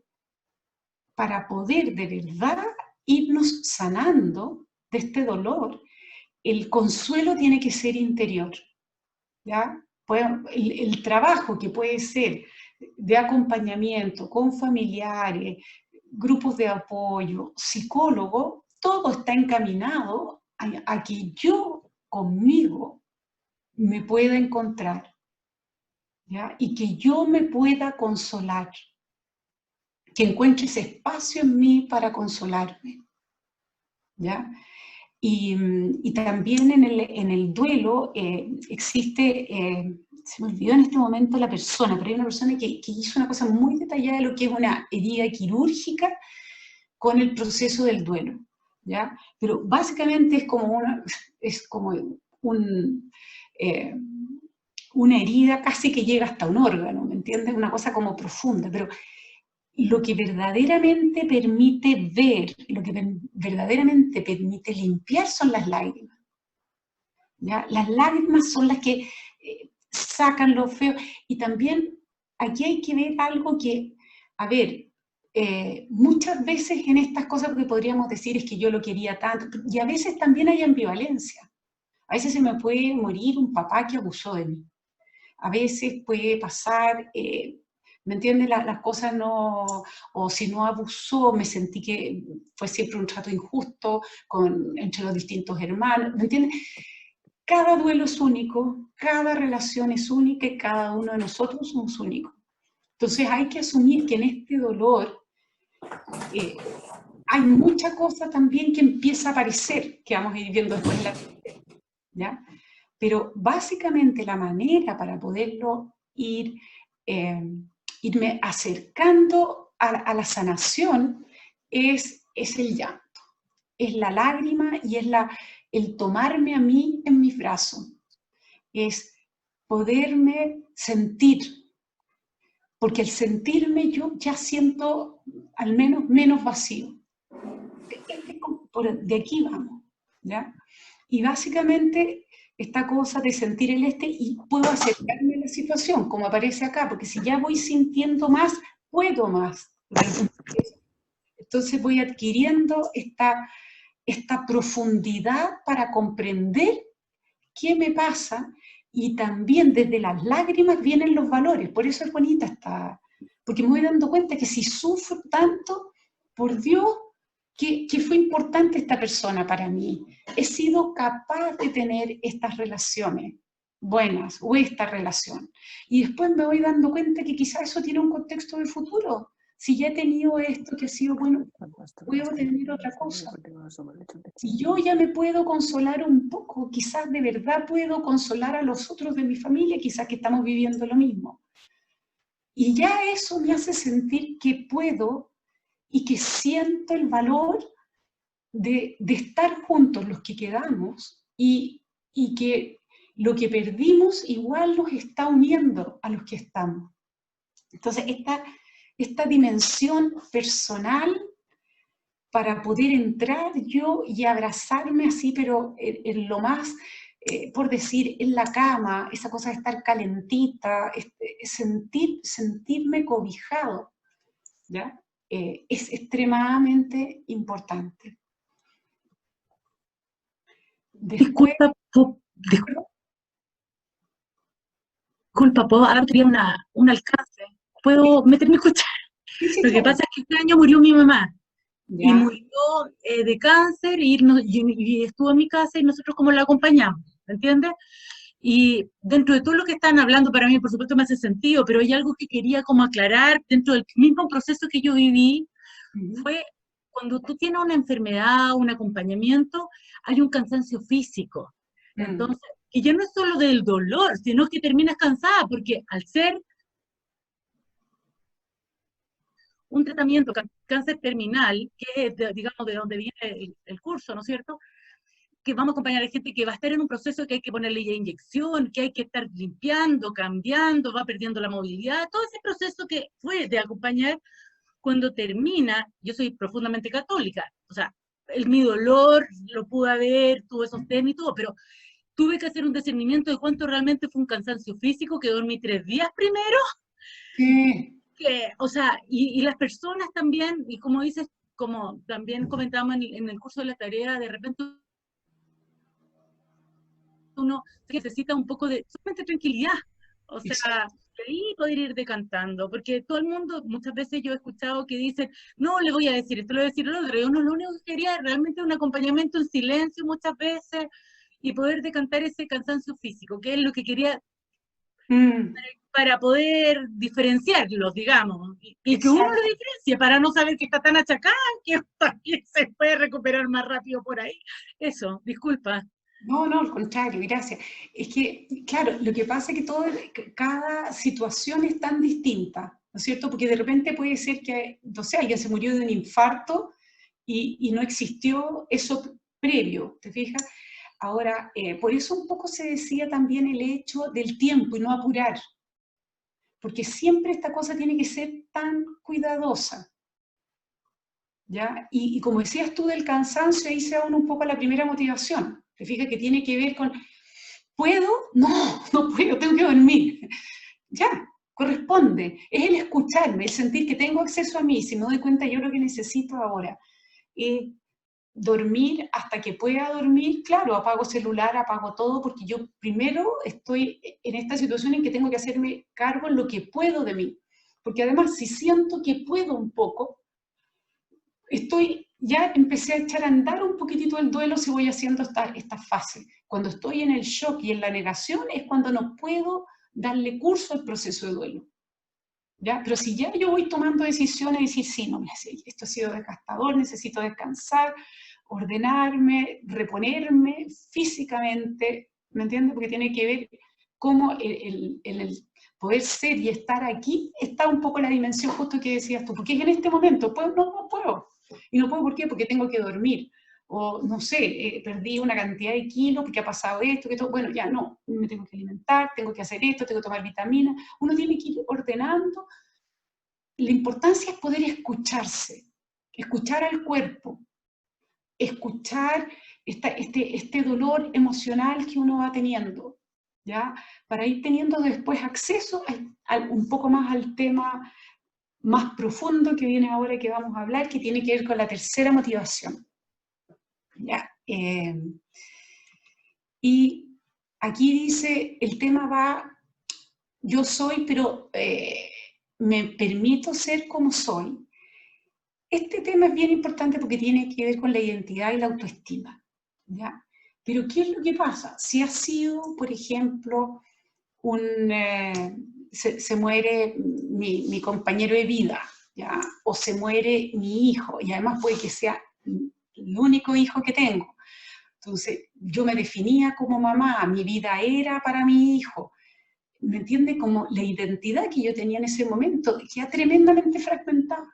para poder de verdad irnos sanando de este dolor, el consuelo tiene que ser interior, ¿ya? El trabajo que puede ser de acompañamiento con familiares, grupos de apoyo, psicólogo, todo está encaminado a que yo conmigo me pueda encontrar, ¿ya? Y que yo me pueda consolar, que encuentre ese espacio en mí para consolarme, ¿ya? Y también en el duelo existe, se me olvidó en este momento la persona, pero hay una persona que hizo una cosa muy detallada de lo que es una herida quirúrgica con el proceso del duelo, ¿ya? Pero básicamente es como una herida casi que llega hasta un órgano, ¿me entiendes? Una cosa como profunda, pero lo que verdaderamente permite ver, lo que verdaderamente permite limpiar son las lágrimas, ¿ya? Las lágrimas son las que sacan lo feo. Y también aquí hay que ver algo que, a ver, muchas veces en estas cosas lo que podríamos decir es que yo lo quería tanto, y a veces también hay ambivalencia. A veces se me puede morir un papá que abusó de mí. A veces puede pasar... ¿me entiendes? Las cosas no, o si no abusó, me sentí que fue siempre un trato injusto entre los distintos hermanos, ¿me entiendes? Cada duelo es único, cada relación es única y cada uno de nosotros somos únicos. Entonces hay que asumir que en este dolor hay mucha cosa también que empieza a aparecer, que vamos a ir viendo después en la tercera, ¿ya? Pero básicamente la manera para poderlo irme acercando a la sanación es el llanto, es la lágrima y es el tomarme a mí en mis brazos, es poderme sentir, porque al sentirme yo ya siento al menos menos vacío. De aquí vamos, ¿ya? Y básicamente esta cosa de sentir el y puedo acercarme a la situación, como aparece acá, porque si ya voy sintiendo más, puedo más. Entonces voy adquiriendo esta profundidad para comprender qué me pasa, y también desde las lágrimas vienen los valores. Por eso es bonita porque me voy dando cuenta que si sufro tanto, por Dios, que fue importante esta persona para mí. He sido capaz de tener estas relaciones buenas, o esta relación. Y después me voy dando cuenta que quizás eso tiene un contexto de futuro. Si ya he tenido esto que ha sido bueno, puedo tener otra cosa. Y yo ya me puedo consolar un poco, quizás de verdad puedo consolar a los otros de mi familia, quizás que estamos viviendo lo mismo. Y ya eso me hace sentir que puedo y que siento el valor de estar juntos los que quedamos, y que lo que perdimos igual nos está uniendo a los que estamos. Entonces, esta dimensión personal para poder entrar yo y abrazarme así, pero en lo más, por decir, en la cama, esa cosa de estar calentita, sentirme cobijado, ¿ya? Es extremadamente importante. Después,
disculpa, ¿puedo darte un alcance? ¿Puedo meterme a escuchar?
sí,
Lo que
claro.
pasa es que este año murió mi mamá.
¿Ya?
Y murió de cáncer, y estuvo en mi casa y nosotros como la acompañamos, ¿entiendes? Y dentro de todo lo que están hablando, para mí por supuesto me hace sentido, pero hay algo que quería como aclarar dentro del mismo proceso que yo viví. Fue cuando tú tienes una enfermedad, un acompañamiento, hay un cansancio físico. Entonces, que ya no es solo del dolor, sino que terminas cansada, porque al ser un tratamiento cáncer terminal, que es, digamos, de donde viene el curso, ¿no es cierto?, que vamos a acompañar a gente que va a estar en un proceso que hay que ponerle ya inyección, que hay que estar limpiando, cambiando, va perdiendo la movilidad, todo ese proceso que fue de acompañar. Cuando termina, yo soy profundamente católica, o sea, mi dolor lo pude ver, tuve sostén y todo, pero tuve que hacer un discernimiento de cuánto realmente fue un cansancio físico, que dormí 3 días primero, o sea, y las personas también, y como dices, como también comentamos en el curso de la tarea, de repente uno necesita un poco de solamente tranquilidad, o sea, y poder ir decantando, porque todo el mundo, muchas veces yo he escuchado que dicen, no, le voy a decir esto, le voy a decir lo otro, y uno lo único que quería realmente un acompañamiento en silencio muchas veces, y poder decantar ese cansancio físico, que es lo que quería para poder diferenciarlos, digamos, y que uno lo diferencie, para no saber que está tan achacada, que también se puede recuperar más rápido por ahí. Eso, disculpa.
No, al contrario, gracias. Es que, claro, lo que pasa es que cada situación es tan distinta, ¿no es cierto? Porque de repente puede ser que, no sé, alguien se murió de un infarto y no existió eso previo, ¿te fijas? Ahora, por eso un poco se decía también el hecho del tiempo y no apurar, porque siempre esta cosa tiene que ser tan cuidadosa, ¿ya? Y como decías tú del cansancio, ahí se da un poco la primera motivación. Te fijas que tiene que ver con, ¿puedo? No puedo, tengo que dormir. Ya, corresponde. Es el escucharme, el sentir que tengo acceso a mí, si me doy cuenta yo lo que necesito ahora. Dormir hasta que pueda dormir, claro, apago celular, apago todo, porque yo primero estoy en esta situación en que tengo que hacerme cargo en lo que puedo de mí. Porque además, si siento que puedo un poco, ya empecé a echar a andar un poquitito el duelo si voy haciendo esta fase. Cuando estoy en el shock y en la negación es cuando no puedo darle curso al proceso de duelo. ¿ya? Pero si ya yo voy tomando decisiones y decir, sí, no, esto ha sido desgastador, necesito descansar, ordenarme, reponerme físicamente, ¿me entiendes? Porque tiene que ver cómo el poder ser y estar aquí está un poco la dimensión justo que decías tú, porque es en este momento, ¿puedo? No, no puedo. Y no puedo, ¿por qué? Porque tengo que dormir. O no sé, perdí una cantidad de kilos porque ha pasado esto, que todo. Bueno, ya no, me tengo que alimentar, tengo que hacer esto, tengo que tomar vitaminas. Uno tiene que ir ordenando. La importancia es poder escucharse, escuchar al cuerpo, escuchar este dolor emocional que uno va teniendo, ¿ya? Para ir teniendo después acceso un poco más al tema más profundo que viene ahora que vamos a hablar, que tiene que ver con la tercera motivación. ¿Ya? Y aquí dice, el tema va, yo soy, pero me permito ser como soy. Este tema es bien importante porque tiene que ver con la identidad y la autoestima, ¿ya? Pero ¿qué es lo que pasa? Si ha sido, por ejemplo, se muere mi compañero de vida, ¿ya? O se muere mi hijo, y además puede que sea el único hijo que tengo. Entonces, yo me definía como mamá, mi vida era para mi hijo. ¿Me entiende? Como la identidad que yo tenía en ese momento queda tremendamente fragmentada.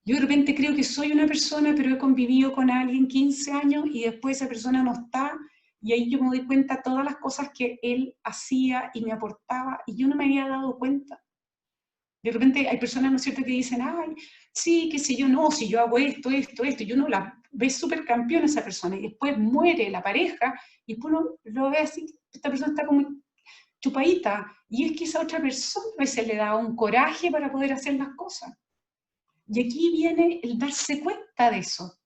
Yo de repente creo que soy una persona, pero he convivido con alguien 15 años y después esa persona no está, y ahí yo me doy cuenta de todas las cosas que él hacía y me aportaba, y yo no me había dado cuenta. De repente hay personas, ¿no es cierto?, que dicen, ay, sí, qué sé yo, no, si yo hago esto, y uno la ve súper campeón esa persona, y después muere la pareja, y después uno lo ve así, esta persona está como chupadita, y es que esa otra persona a veces le da un coraje para poder hacer las cosas. Y aquí viene el darse cuenta de eso.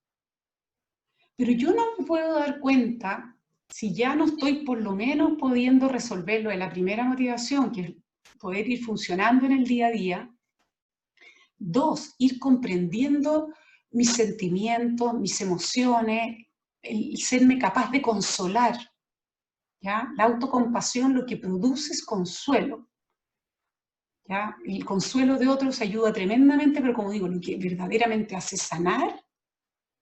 Pero yo no me puedo dar cuenta si ya no estoy por lo menos pudiendo resolverlo de la primera motivación, que es poder ir funcionando en el día a día. 2, ir comprendiendo mis sentimientos, mis emociones, el serme capaz de consolar. ¿Ya? La autocompasión lo que produce es consuelo. ¿Ya? El consuelo de otros ayuda tremendamente, pero como digo, lo que verdaderamente hace sanar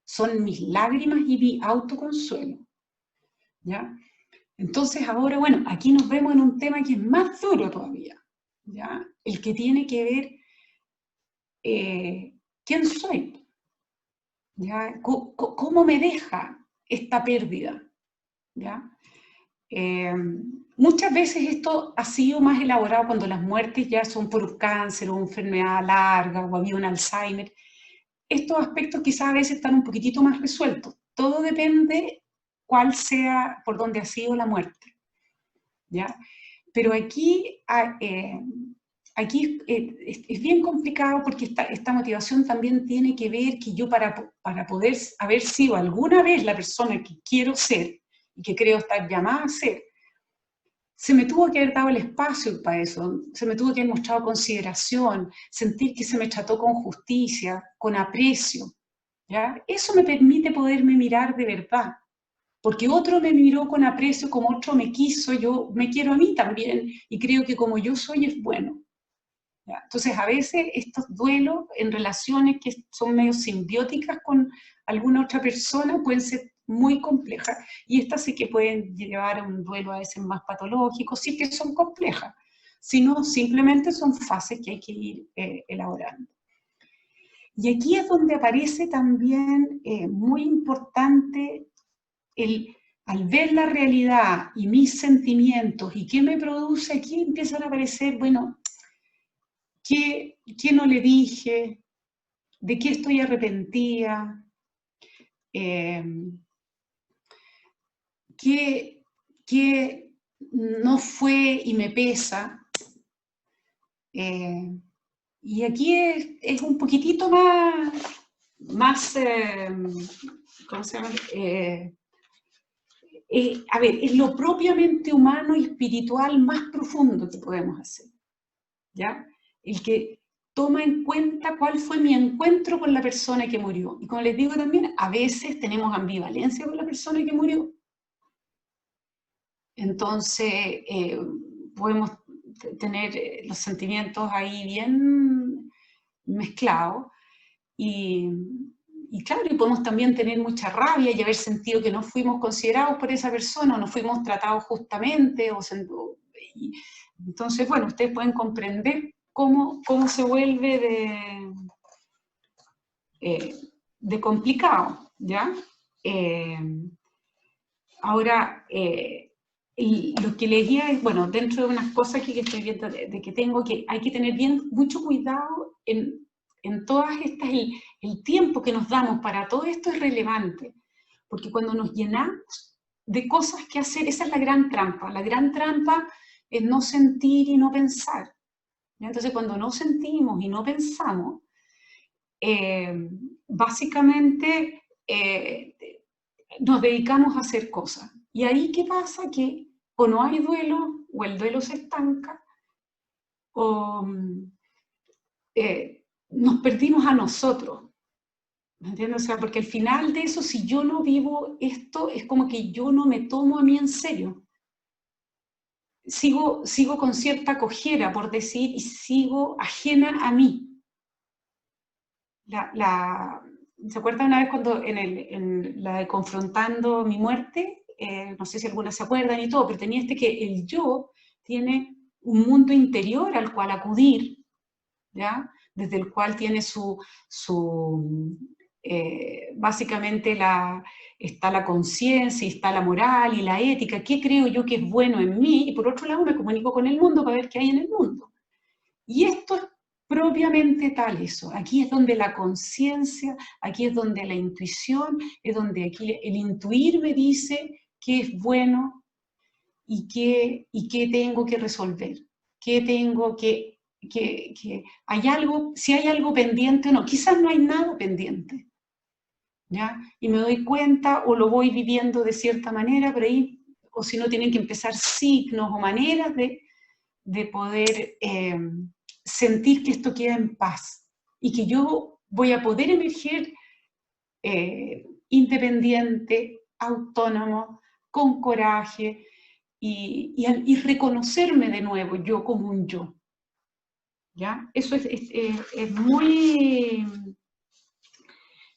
son mis lágrimas y mi autoconsuelo. ¿Ya? Entonces ahora, bueno, aquí nos vemos en un tema que es más duro todavía, ¿ya? El que tiene que ver quién soy, ¿ya? ¿Cómo me deja esta pérdida? ¿Ya? Muchas veces esto ha sido más elaborado cuando las muertes ya son por un cáncer o una enfermedad larga o había un Alzheimer. Estos aspectos quizás a veces están un poquitito más resueltos. Todo depende cuál sea, por dónde ha sido la muerte. ¿Ya? Pero aquí, es bien complicado porque esta motivación también tiene que ver que yo para poder haber sido alguna vez la persona que quiero ser y que creo estar llamada a ser, se me tuvo que haber dado el espacio para eso, se me tuvo que haber mostrado consideración, sentir que se me trató con justicia, con aprecio. ¿Ya? Eso me permite poderme mirar de verdad, porque otro me miró con aprecio, como otro me quiso, yo me quiero a mí también, y creo que como yo soy es bueno. ¿Ya? Entonces a veces estos duelos en relaciones que son medio simbióticas con alguna otra persona pueden ser muy complejas, y estas sí que pueden llevar a un duelo a veces más patológico, sí que son complejas, sino simplemente son fases que hay que ir elaborando. Y aquí es donde aparece también muy importante al ver la realidad y mis sentimientos y qué me produce, aquí empiezan a aparecer, bueno, ¿qué no le dije? ¿De qué estoy arrepentida? ¿Qué no fue y me pesa? Y aquí es un poquitito más ¿cómo se llama? A ver, es lo propiamente humano y espiritual más profundo que podemos hacer, ¿ya? El que toma en cuenta cuál fue mi encuentro con la persona que murió. Y como les digo también, a veces tenemos ambivalencia con la persona que murió. Entonces, podemos tener los sentimientos ahí bien mezclados. Y claro, y podemos también tener mucha rabia y haber sentido que no fuimos considerados por esa persona, o no fuimos tratados justamente, entonces, bueno, ustedes pueden comprender cómo se vuelve de complicado, ¿ya? Ahora, lo que les guía es, bueno, dentro de unas cosas que estoy viendo, de que tengo, que hay que tener mucho cuidado en todas estas, el tiempo que nos damos para todo esto es relevante, porque cuando nos llenamos de cosas que hacer, esa es la gran trampa. La gran trampa es no sentir y no pensar, ¿ya? Entonces, cuando no sentimos y no pensamos, básicamente nos dedicamos a hacer cosas. Y ahí, ¿qué pasa? Que o no hay duelo, o el duelo se estanca, o nos perdimos a nosotros. ¿Me entiendes? O sea, porque al final de eso, si yo no vivo esto, es como que yo no me tomo a mí en serio. Sigo con cierta cojera, por decir, y sigo ajena a mí. ¿Se acuerdan una vez cuando en la de Confrontando mi muerte? No sé si algunas se acuerdan y todo, pero tenía que el yo tiene un mundo interior al cual acudir, ¿ya? Desde el cual tiene básicamente está la conciencia, está la moral y la ética, qué creo yo que es bueno en mí, y por otro lado me comunico con el mundo para ver qué hay en el mundo. Y esto es propiamente tal eso. Aquí es donde la conciencia, aquí es donde la intuición, es donde aquí el intuir me dice qué es bueno y qué tengo que resolver, qué tengo que hay algo, si hay algo pendiente o no. Quizás no hay nada pendiente, ¿ya? Y me doy cuenta o lo voy viviendo de cierta manera, pero ahí, o si no, tienen que empezar signos o maneras de poder sentir que esto queda en paz y que yo voy a poder emerger independiente, autónomo, con coraje y reconocerme de nuevo yo como un yo. ¿Ya? Eso es muy,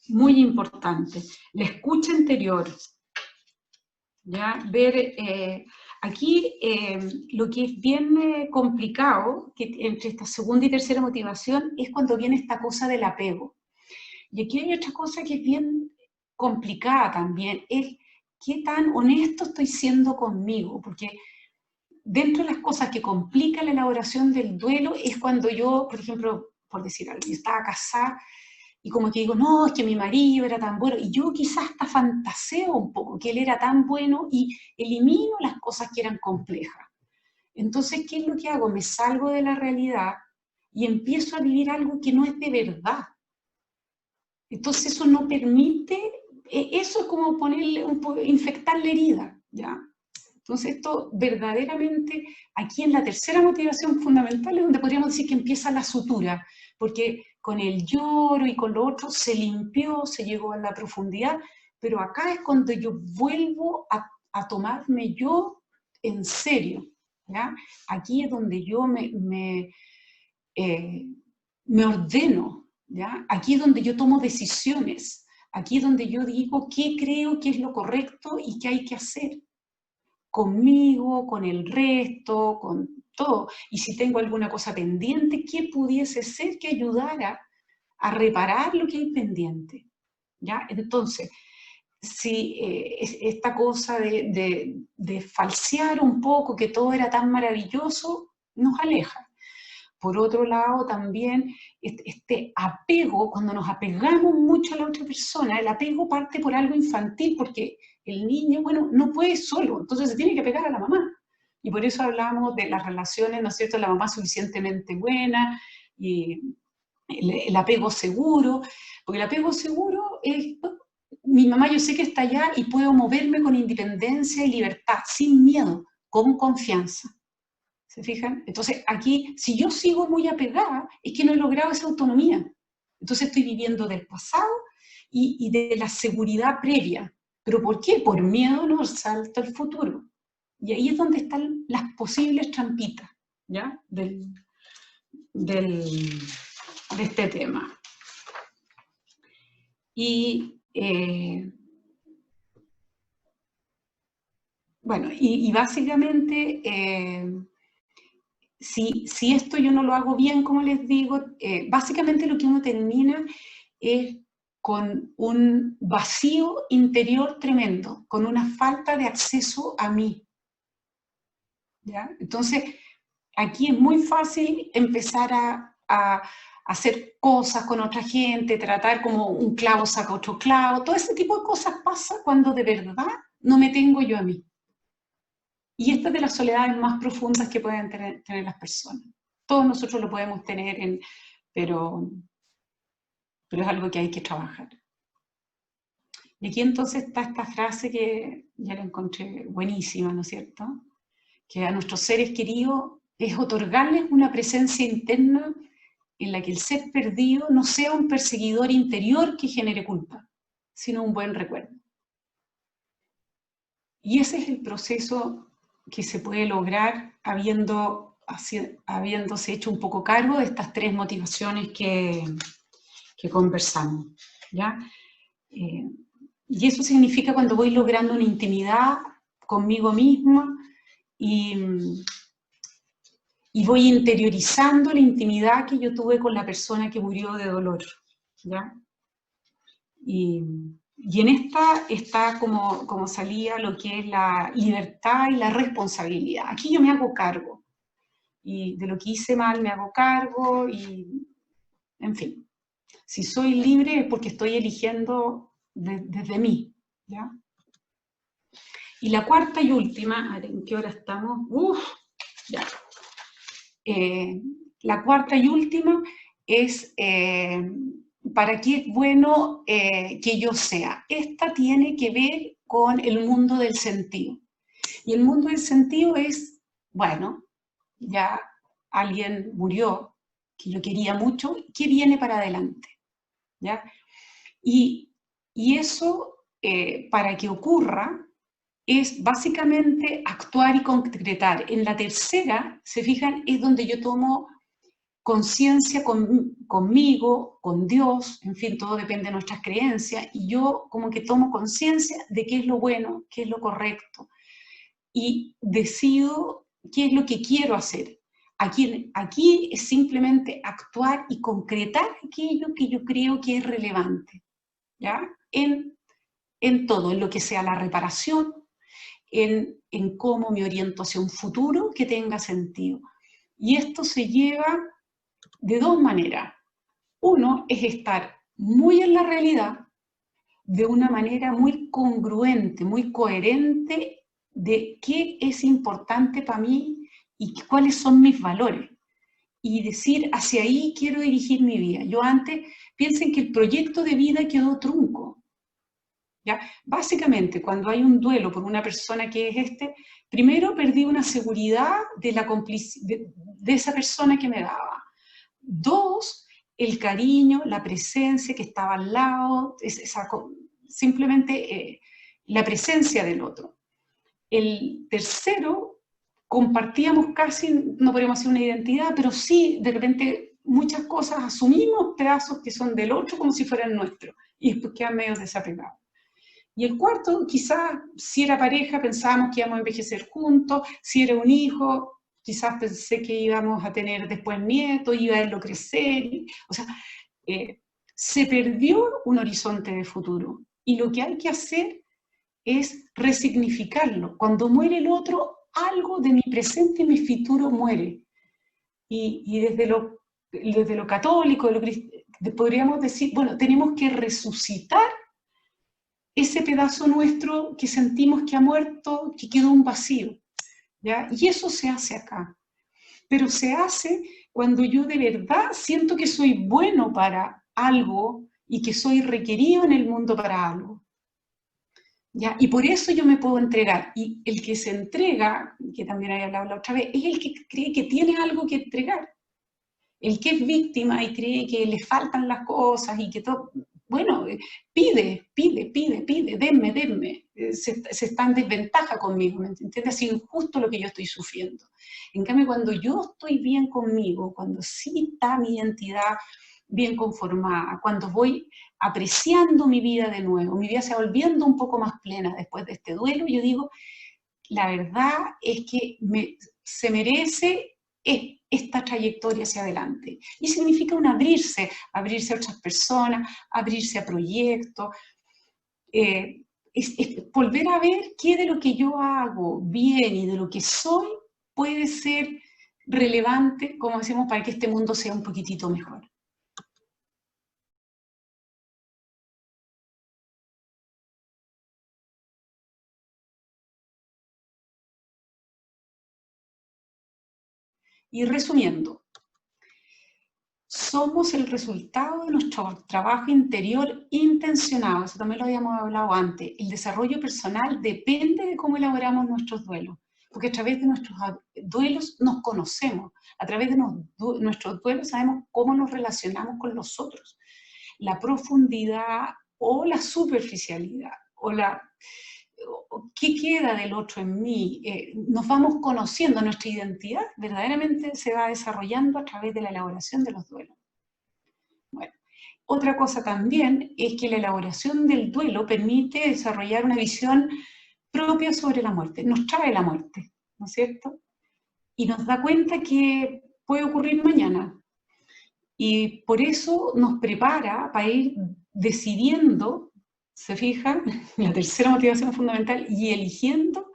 muy importante. La escucha interior, ¿ya? Ver, aquí lo que es bien complicado, que entre esta segunda y tercera motivación, es cuando viene esta cosa del apego. Y aquí hay otra cosa que es bien complicada también, es qué tan honesto estoy siendo conmigo, porque dentro de las cosas que complican la elaboración del duelo es cuando yo, por ejemplo, por decir algo, yo estaba casada y como que digo, no, es que mi marido era tan bueno, y yo quizás hasta fantaseo un poco que él era tan bueno y elimino las cosas que eran complejas. Entonces, ¿qué es lo que hago? Me salgo de la realidad y empiezo a vivir algo que no es de verdad. Entonces eso no permite, eso es como ponerle infectar la herida, ¿ya? Entonces esto verdaderamente, aquí en la tercera motivación fundamental es donde podríamos decir que empieza la sutura, porque con el lloro y con lo otro se limpió, se llegó a la profundidad, pero acá es cuando yo vuelvo a tomarme yo en serio, ¿ya? Aquí es donde yo me ordeno, ¿ya? Aquí es donde yo tomo decisiones, aquí es donde yo digo qué creo que es lo correcto y qué hay que hacer. Conmigo, con el resto, con todo. Y si tengo alguna cosa pendiente, ¿qué pudiese ser que ayudara a reparar lo que hay pendiente? ¿Ya? Entonces, si esta cosa de falsear un poco que todo era tan maravilloso, nos aleja. Por otro lado, también este apego, cuando nos apegamos mucho a la otra persona, el apego parte por algo infantil, porque el niño, bueno, no puede solo, entonces se tiene que apegar a la mamá. Y por eso hablamos de las relaciones, ¿no es cierto?, la mamá suficientemente buena, y el apego seguro, porque el apego seguro es, mi mamá yo sé que está allá y puedo moverme con independencia y libertad, sin miedo, con confianza. ¿Se fijan? Entonces aquí, si yo sigo muy apegada, es que no he logrado esa autonomía. Entonces estoy viviendo del pasado y de la seguridad previa. ¿Pero por qué? Por miedo no salto al futuro. Y ahí es donde están las posibles trampitas, ¿ya? De este tema. Y bueno, y básicamente, si esto yo no lo hago bien, como les digo, básicamente lo que uno termina es con un vacío interior tremendo, con una falta de acceso a mí, ¿ya? Entonces, aquí es muy fácil empezar a hacer cosas con otra gente, tratar como un clavo saca otro clavo, todo ese tipo de cosas pasa cuando de verdad no me tengo yo a mí. Y esta es de las soledades más profundas que pueden tener las personas. Todos nosotros lo podemos tener, pero es algo que hay que trabajar. Y aquí entonces está esta frase que ya la encontré buenísima, ¿no es cierto? Que a nuestros seres queridos es otorgarles una presencia interna en la que el ser perdido no sea un perseguidor interior que genere culpa, sino un buen recuerdo. Y ese es el proceso que se puede lograr habiéndose hecho un poco cargo de estas tres motivaciones que conversamos, ¿ya? Y eso significa cuando voy logrando una intimidad conmigo misma y voy interiorizando la intimidad que yo tuve con la persona que murió de dolor, ¿ya? Y en esta está como salía lo que es la libertad y la responsabilidad. Aquí yo me hago cargo, y de lo que hice mal me hago cargo, y en fin. Si soy libre es porque estoy eligiendo desde mí, ¿ya? Y la cuarta y última, a ver, ¿en qué hora estamos? Ya. La cuarta y última es ¿para qué es bueno que yo sea? Esta tiene que ver con el mundo del sentido. Y el mundo del sentido es, bueno, ya alguien murió, que yo quería mucho, ¿qué viene para adelante? ¿Ya? Y eso, para que ocurra, es básicamente actuar y concretar. En la tercera, se fijan, es donde yo tomo conciencia conmigo, con Dios, en fin, todo depende de nuestras creencias, y yo como que tomo conciencia de qué es lo bueno, qué es lo correcto, y decido qué es lo que quiero hacer. Aquí es simplemente actuar y concretar aquello que yo creo que es relevante, ¿ya? En todo, en lo que sea la reparación, en cómo me oriento hacia un futuro que tenga sentido. Y esto se lleva de dos maneras. Uno es estar muy en la realidad, de una manera muy congruente, muy coherente de qué es importante para mí y cuáles son mis valores. Y decir, hacia ahí quiero dirigir mi vida. Yo antes, piensen que el proyecto de vida quedó trunco, ¿ya? Básicamente, cuando hay un duelo por una persona que es primero perdí una seguridad de esa persona que me daba. Dos, el cariño, la presencia que estaba al lado, simplemente la presencia del otro. El tercero, compartíamos casi, no podríamos decir una identidad, pero sí, de repente, muchas cosas, asumimos pedazos que son del otro como si fueran nuestros, y después quedan medio desapegados. Y el cuarto, quizás, si era pareja, pensábamos que íbamos a envejecer juntos, si era un hijo, quizás pensé que íbamos a tener después nietos, iba a verlo crecer, o sea, se perdió un horizonte de futuro. Y lo que hay que hacer es resignificarlo. Cuando muere el otro, algo de mi presente y mi futuro muere. Y desde lo católico, podríamos decir, bueno, tenemos que resucitar ese pedazo nuestro que sentimos que ha muerto, que quedó un vacío, ¿ya? Y eso se hace acá. Pero se hace cuando yo de verdad siento que soy bueno para algo y que soy requerido en el mundo para algo, ¿ya? Y por eso yo me puedo entregar. Y el que se entrega, que también había hablado la otra vez, es el que cree que tiene algo que entregar. El que es víctima y cree que le faltan las cosas y que todo, bueno, pide, denme. Se está en desventaja conmigo, ¿me entiendes? Es injusto lo que yo estoy sufriendo. En cambio, cuando yo estoy bien conmigo, cuando sí está mi identidad bien conformada, cuando voy apreciando mi vida de nuevo, mi vida se va volviendo un poco más plena después de este duelo, yo digo, la verdad es que se merece esta trayectoria hacia adelante. Y significa un abrirse a otras personas, abrirse a proyectos, es volver a ver qué de lo que yo hago bien y de lo que soy puede ser relevante, como decimos, para que este mundo sea un poquitito mejor. Y resumiendo, somos el resultado de nuestro trabajo interior intencionado, eso también lo habíamos hablado antes. El desarrollo personal depende de cómo elaboramos nuestros duelos, porque a través de nuestros duelos nos conocemos, a través de nuestros duelos sabemos cómo nos relacionamos con los otros. La profundidad o la superficialidad, o qué queda del otro en mí, nos vamos conociendo, nuestra identidad verdaderamente se va desarrollando a través de la elaboración de los duelos. Bueno, otra cosa también es que la elaboración del duelo permite desarrollar una visión propia sobre la muerte, nos trae la muerte, ¿no es cierto? Y nos da cuenta que puede ocurrir mañana. Y por eso nos prepara para ir decidiendo, se fijan, la tercera motivación fundamental, y eligiendo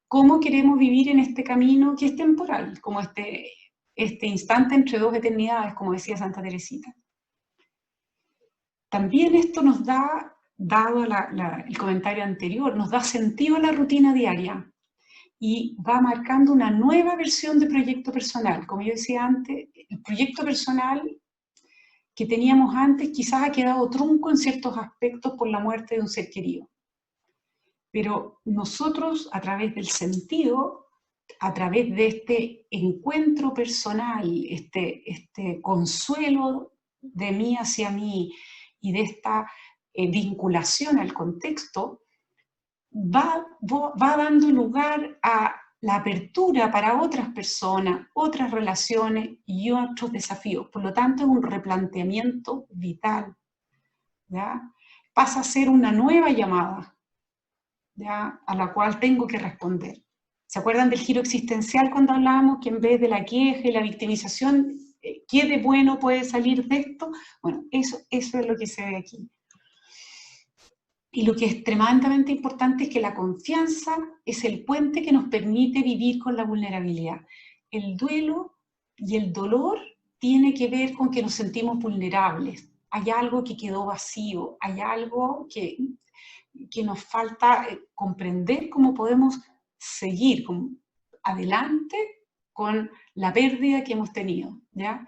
cómo queremos vivir en este camino que es temporal, como este instante entre dos eternidades, como decía Santa Teresita. También esto nos da, dado el comentario anterior, nos da sentido a la rutina diaria y va marcando una nueva versión de proyecto personal. Como yo decía antes, el proyecto personal que teníamos antes quizás ha quedado trunco en ciertos aspectos por la muerte de un ser querido. Pero nosotros, a través del sentido, a través de este encuentro personal, este consuelo de mí hacia mí y de esta vinculación al contexto, va dando lugar a la apertura para otras personas, otras relaciones y otros desafíos. Por lo tanto, es un replanteamiento vital, ¿ya? Pasa a ser una nueva llamada, ¿ya? A la cual tengo que responder. ¿Se acuerdan del giro existencial cuando hablábamos que en vez de la queja y la victimización, qué de bueno puede salir de esto? Bueno, eso es lo que se ve aquí. Y lo que es extremadamente importante es que la confianza es el puente que nos permite vivir con la vulnerabilidad. El duelo y el dolor tiene que ver con que nos sentimos vulnerables. Hay algo que quedó vacío, hay algo que nos falta comprender cómo podemos seguir adelante con la pérdida que hemos tenido, ¿ya?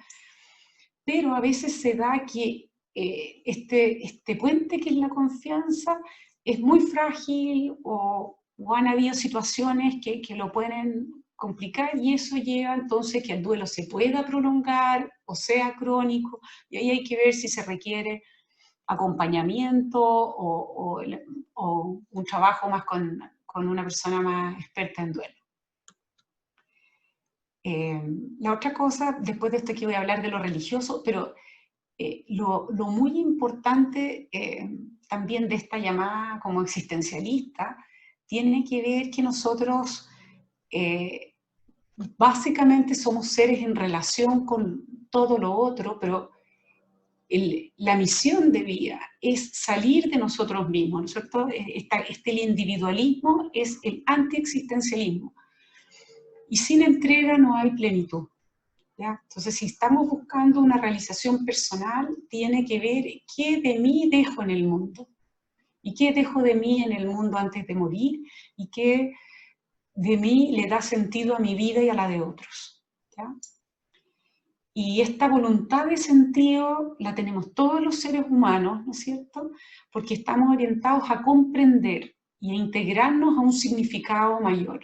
Pero a veces se da que este puente que es la confianza es muy frágil o han habido situaciones que lo pueden complicar y eso lleva entonces que el duelo se pueda prolongar o sea crónico y ahí hay que ver si se requiere acompañamiento o un trabajo más con una persona más experta en duelo. La otra cosa, después de esto aquí voy a hablar de lo religioso, pero lo muy importante también de esta llamada como existencialista tiene que ver que nosotros básicamente somos seres en relación con todo lo otro, pero la misión de vida es salir de nosotros mismos, ¿no es cierto? El individualismo es el antiexistencialismo. Y sin entrega no hay plenitud, ¿ya? Entonces, si estamos buscando una realización personal, tiene que ver qué de mí dejo en el mundo, y qué dejo de mí en el mundo antes de morir, y qué de mí le da sentido a mi vida y a la de otros, ¿ya? Y esta voluntad de sentido la tenemos todos los seres humanos, ¿no es cierto? Porque estamos orientados a comprender y a integrarnos a un significado mayor,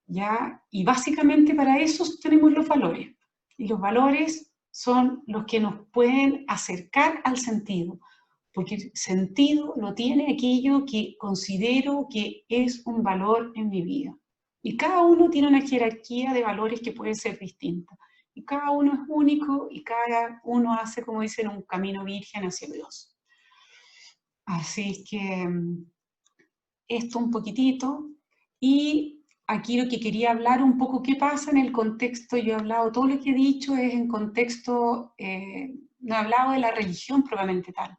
¿ya? Y básicamente para eso tenemos los valores. Y los valores son los que nos pueden acercar al sentido. porque sentido lo tiene aquello que considero que es un valor en mi vida. Y cada uno tiene una jerarquía de valores que puede ser distinta. Y cada uno es único y cada uno hace, como dicen, un camino virgen hacia Dios. Así que esto un poquitito. Y aquí lo que quería hablar un poco, ¿qué pasa en el contexto? Yo he hablado, todo lo que he dicho es en contexto, no he hablado de la religión propiamente tal.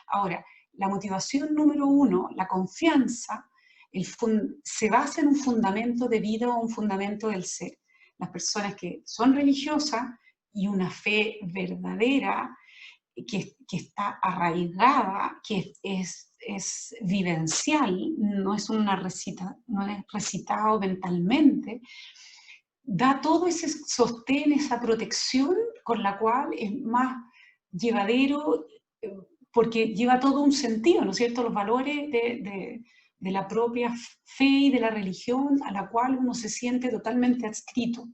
Ahora, la motivación número uno, la confianza, se basa en un fundamento de vida o un fundamento del ser. Las personas que son religiosas y una fe verdadera, que está arraigada, que es vivencial, no es recitado mentalmente, da todo ese sostén, esa protección con la cual es más llevadero, porque lleva todo un sentido, ¿no es cierto? Los valores de la propia fe y de la religión a la cual uno se siente totalmente adscrito.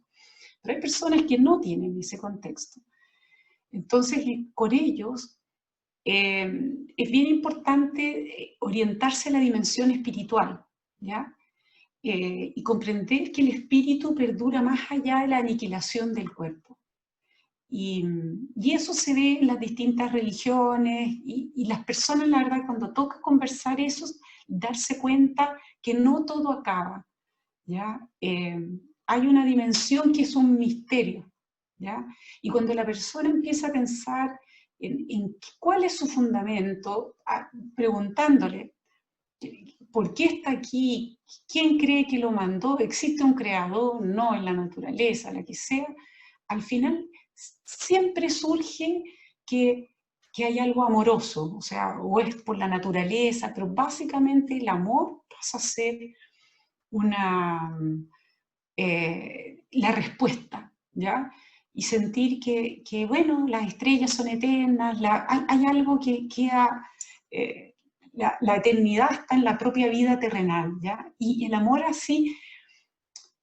Pero hay personas que no tienen ese contexto. Entonces, con ellos es bien importante orientarse a la dimensión espiritual, ¿ya? Y comprender que el espíritu perdura más allá de la aniquilación del cuerpo. Y eso se ve en las distintas religiones, y las personas, la verdad, cuando toca conversar eso, darse cuenta que no todo acaba, ¿ya? Hay una dimensión que es un misterio, ¿ya? Y cuando la persona empieza a pensar en cuál es su fundamento, preguntándole, ¿por qué está aquí? ¿Quién cree que lo mandó? ¿Existe un creador? No, en la naturaleza, la que sea. Al final siempre surge que hay algo amoroso, o sea, o es por la naturaleza, pero básicamente el amor pasa a ser la respuesta, ¿ya? Y sentir que bueno, las estrellas son eternas, hay algo que queda, la eternidad está en la propia vida terrenal, ¿ya? Y el amor así,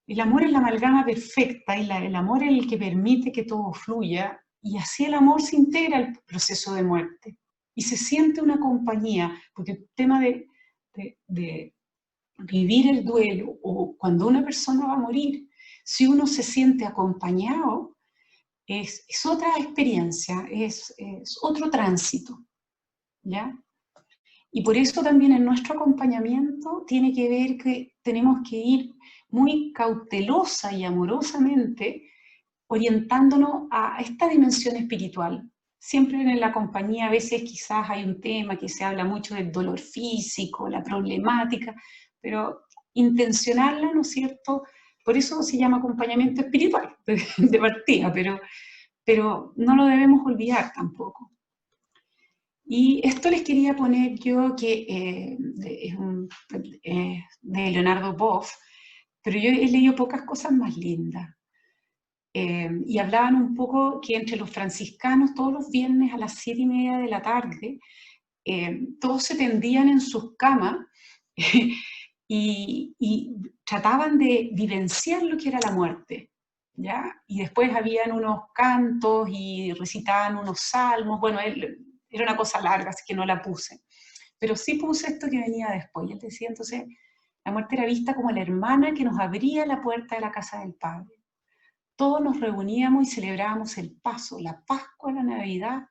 el amor es la amalgama perfecta, y el amor es el que permite que todo fluya, y así el amor se integra al proceso de muerte, y se siente una compañía, porque el tema de vivir el duelo, o cuando una persona va a morir, si uno se siente acompañado, es otra experiencia, es otro tránsito, ¿ya? Y por eso también en nuestro acompañamiento tiene que ver que tenemos que ir muy cautelosa y amorosamente orientándonos a esta dimensión espiritual. Siempre en la compañía a veces quizás hay un tema que se habla mucho del dolor físico, la problemática, pero intencionarla, ¿no es cierto? Por eso se llama acompañamiento espiritual, de partida, pero no lo debemos olvidar tampoco. Y esto les quería poner yo, que es de Leonardo Boff, pero yo he leído pocas cosas más lindas. Y hablaban un poco que entre los franciscanos, todos los viernes a las 7:30 de la tarde, todos se tendían en sus camas y trataban de vivenciar lo que era la muerte, ¿ya? Y después habían unos cantos y recitaban unos salmos. Bueno, era una cosa larga, así que no la puse. Pero sí puse esto que venía después. Y él decía, entonces, la muerte era vista como la hermana que nos abría la puerta de la casa del Padre. Todos nos reuníamos y celebrábamos el paso, la Pascua, la Navidad,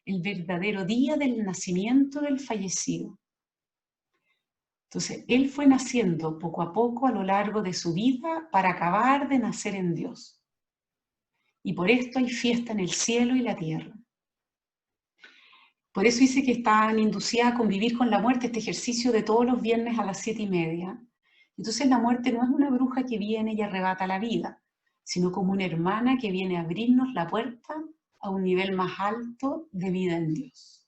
el verdadero día del nacimiento del fallecido. Entonces, él fue naciendo poco a poco a lo largo de su vida para acabar de nacer en Dios. Y por esto hay fiesta en el cielo y la tierra. Por eso dice que están inducidas a convivir con la muerte, este ejercicio de todos los viernes a las 7:30. Entonces la muerte no es una bruja que viene y arrebata la vida, sino como una hermana que viene a abrirnos la puerta a un nivel más alto de vida en Dios.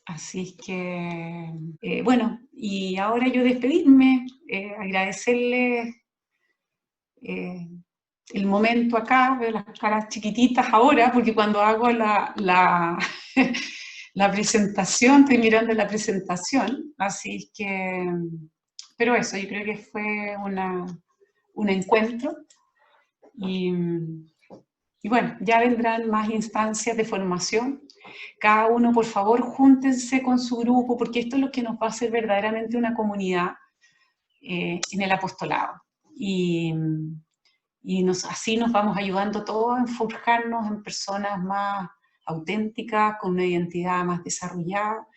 Así es que, bueno, y ahora yo despedirme, agradecerles el momento acá, veo las caras chiquititas ahora, porque cuando hago la presentación, estoy mirando la presentación, así que, pero eso, yo creo que fue un encuentro Y bueno, ya vendrán más instancias de formación. Cada uno, por favor, júntense con su grupo, porque esto es lo que nos va a hacer verdaderamente una comunidad en el apostolado. Y así nos vamos ayudando todos a forjarnos en personas más auténticas, con una identidad más desarrollada,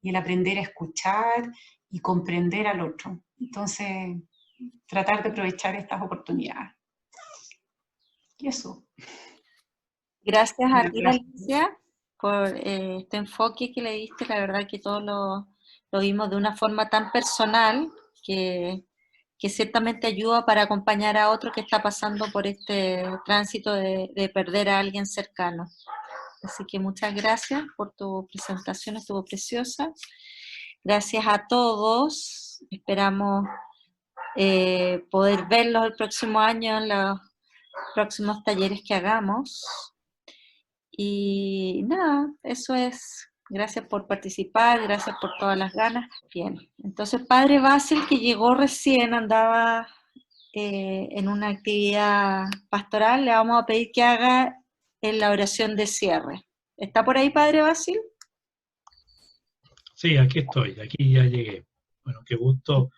y el aprender a escuchar y comprender al otro. Entonces, tratar de aprovechar estas oportunidades. Y eso.
Gracias a ti,
Gracias.
Alicia, por este enfoque que le diste. La verdad que todos lo vimos de una forma tan personal que ciertamente ayuda para acompañar a otro que está pasando por este tránsito de perder a alguien cercano. Así que muchas gracias por tu presentación, estuvo preciosa. Gracias a todos. Esperamos poder verlos el próximo año en los próximos talleres que hagamos. Y nada, eso es. Gracias por participar, gracias por todas las ganas. Bien, entonces Padre Basil, que llegó recién, andaba en una actividad pastoral, le vamos a pedir que haga en la oración de cierre. ¿Está por ahí, Padre Basil?
Sí, aquí estoy, aquí ya llegué. Bueno, qué gusto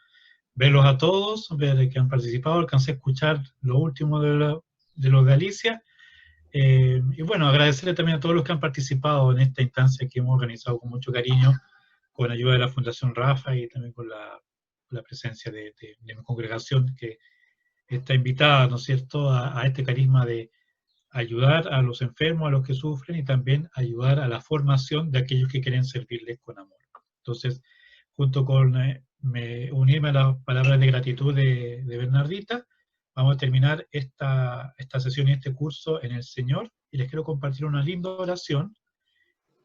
verlos a todos, ver que han participado, alcancé a escuchar lo último de los de Alicia. Y bueno, agradecerle también a todos los que han participado en esta instancia que hemos organizado con mucho cariño, con ayuda de la Fundación Rafa y también con la presencia de mi congregación, que está invitada, ¿no es cierto?, a este carisma de ayudar a los enfermos, a los que sufren, y también ayudar a la formación de aquellos que quieren servirles con amor. Entonces, junto con unirme a las palabras de gratitud de Bernardita, vamos a terminar esta sesión y este curso en el Señor, y les quiero compartir una linda oración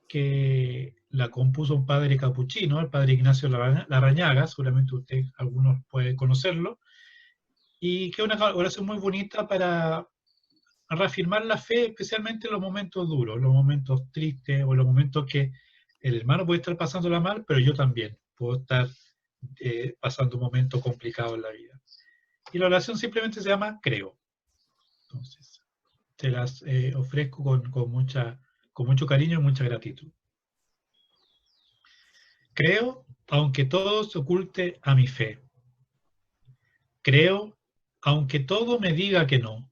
que la compuso un padre capuchino, el padre Ignacio Larrañaga, seguramente algunos pueden conocerlo, y que es una oración muy bonita para reafirmar la fe, especialmente en los momentos duros, los momentos tristes, o los momentos que el hermano puede estar pasándola mal, pero yo también puedo estar pasando un momento complicado en la vida. Y la oración simplemente se llama Creo. Entonces, te las ofrezco con mucho cariño y mucha gratitud. Creo, aunque todo se oculte a mi fe. Creo, aunque todo me diga que no.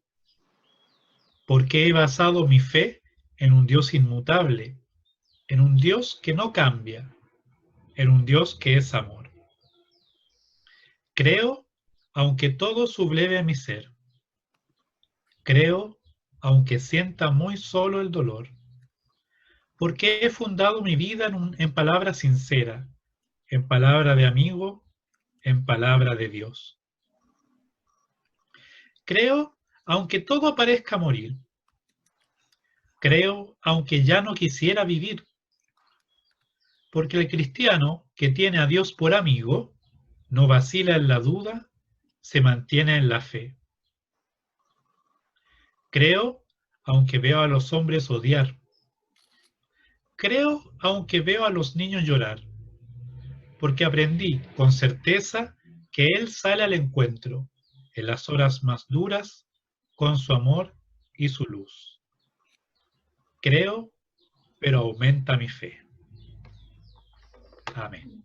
Porque he basado mi fe en un Dios inmutable, en un Dios que no cambia, en un Dios que es amor. Creo, aunque todo subleve a mi ser. Creo, aunque sienta muy solo el dolor, porque he fundado mi vida en palabra sincera, en palabra de amigo, en palabra de Dios. Creo, aunque todo parezca morir. Creo, aunque ya no quisiera vivir, porque el cristiano que tiene a Dios por amigo no vacila en la duda, se mantiene en la fe. Creo, aunque veo a los hombres odiar. Creo, aunque veo a los niños llorar, porque aprendí con certeza que Él sale al encuentro en las horas más duras con su amor y su luz. Creo, pero aumenta mi fe. Amén.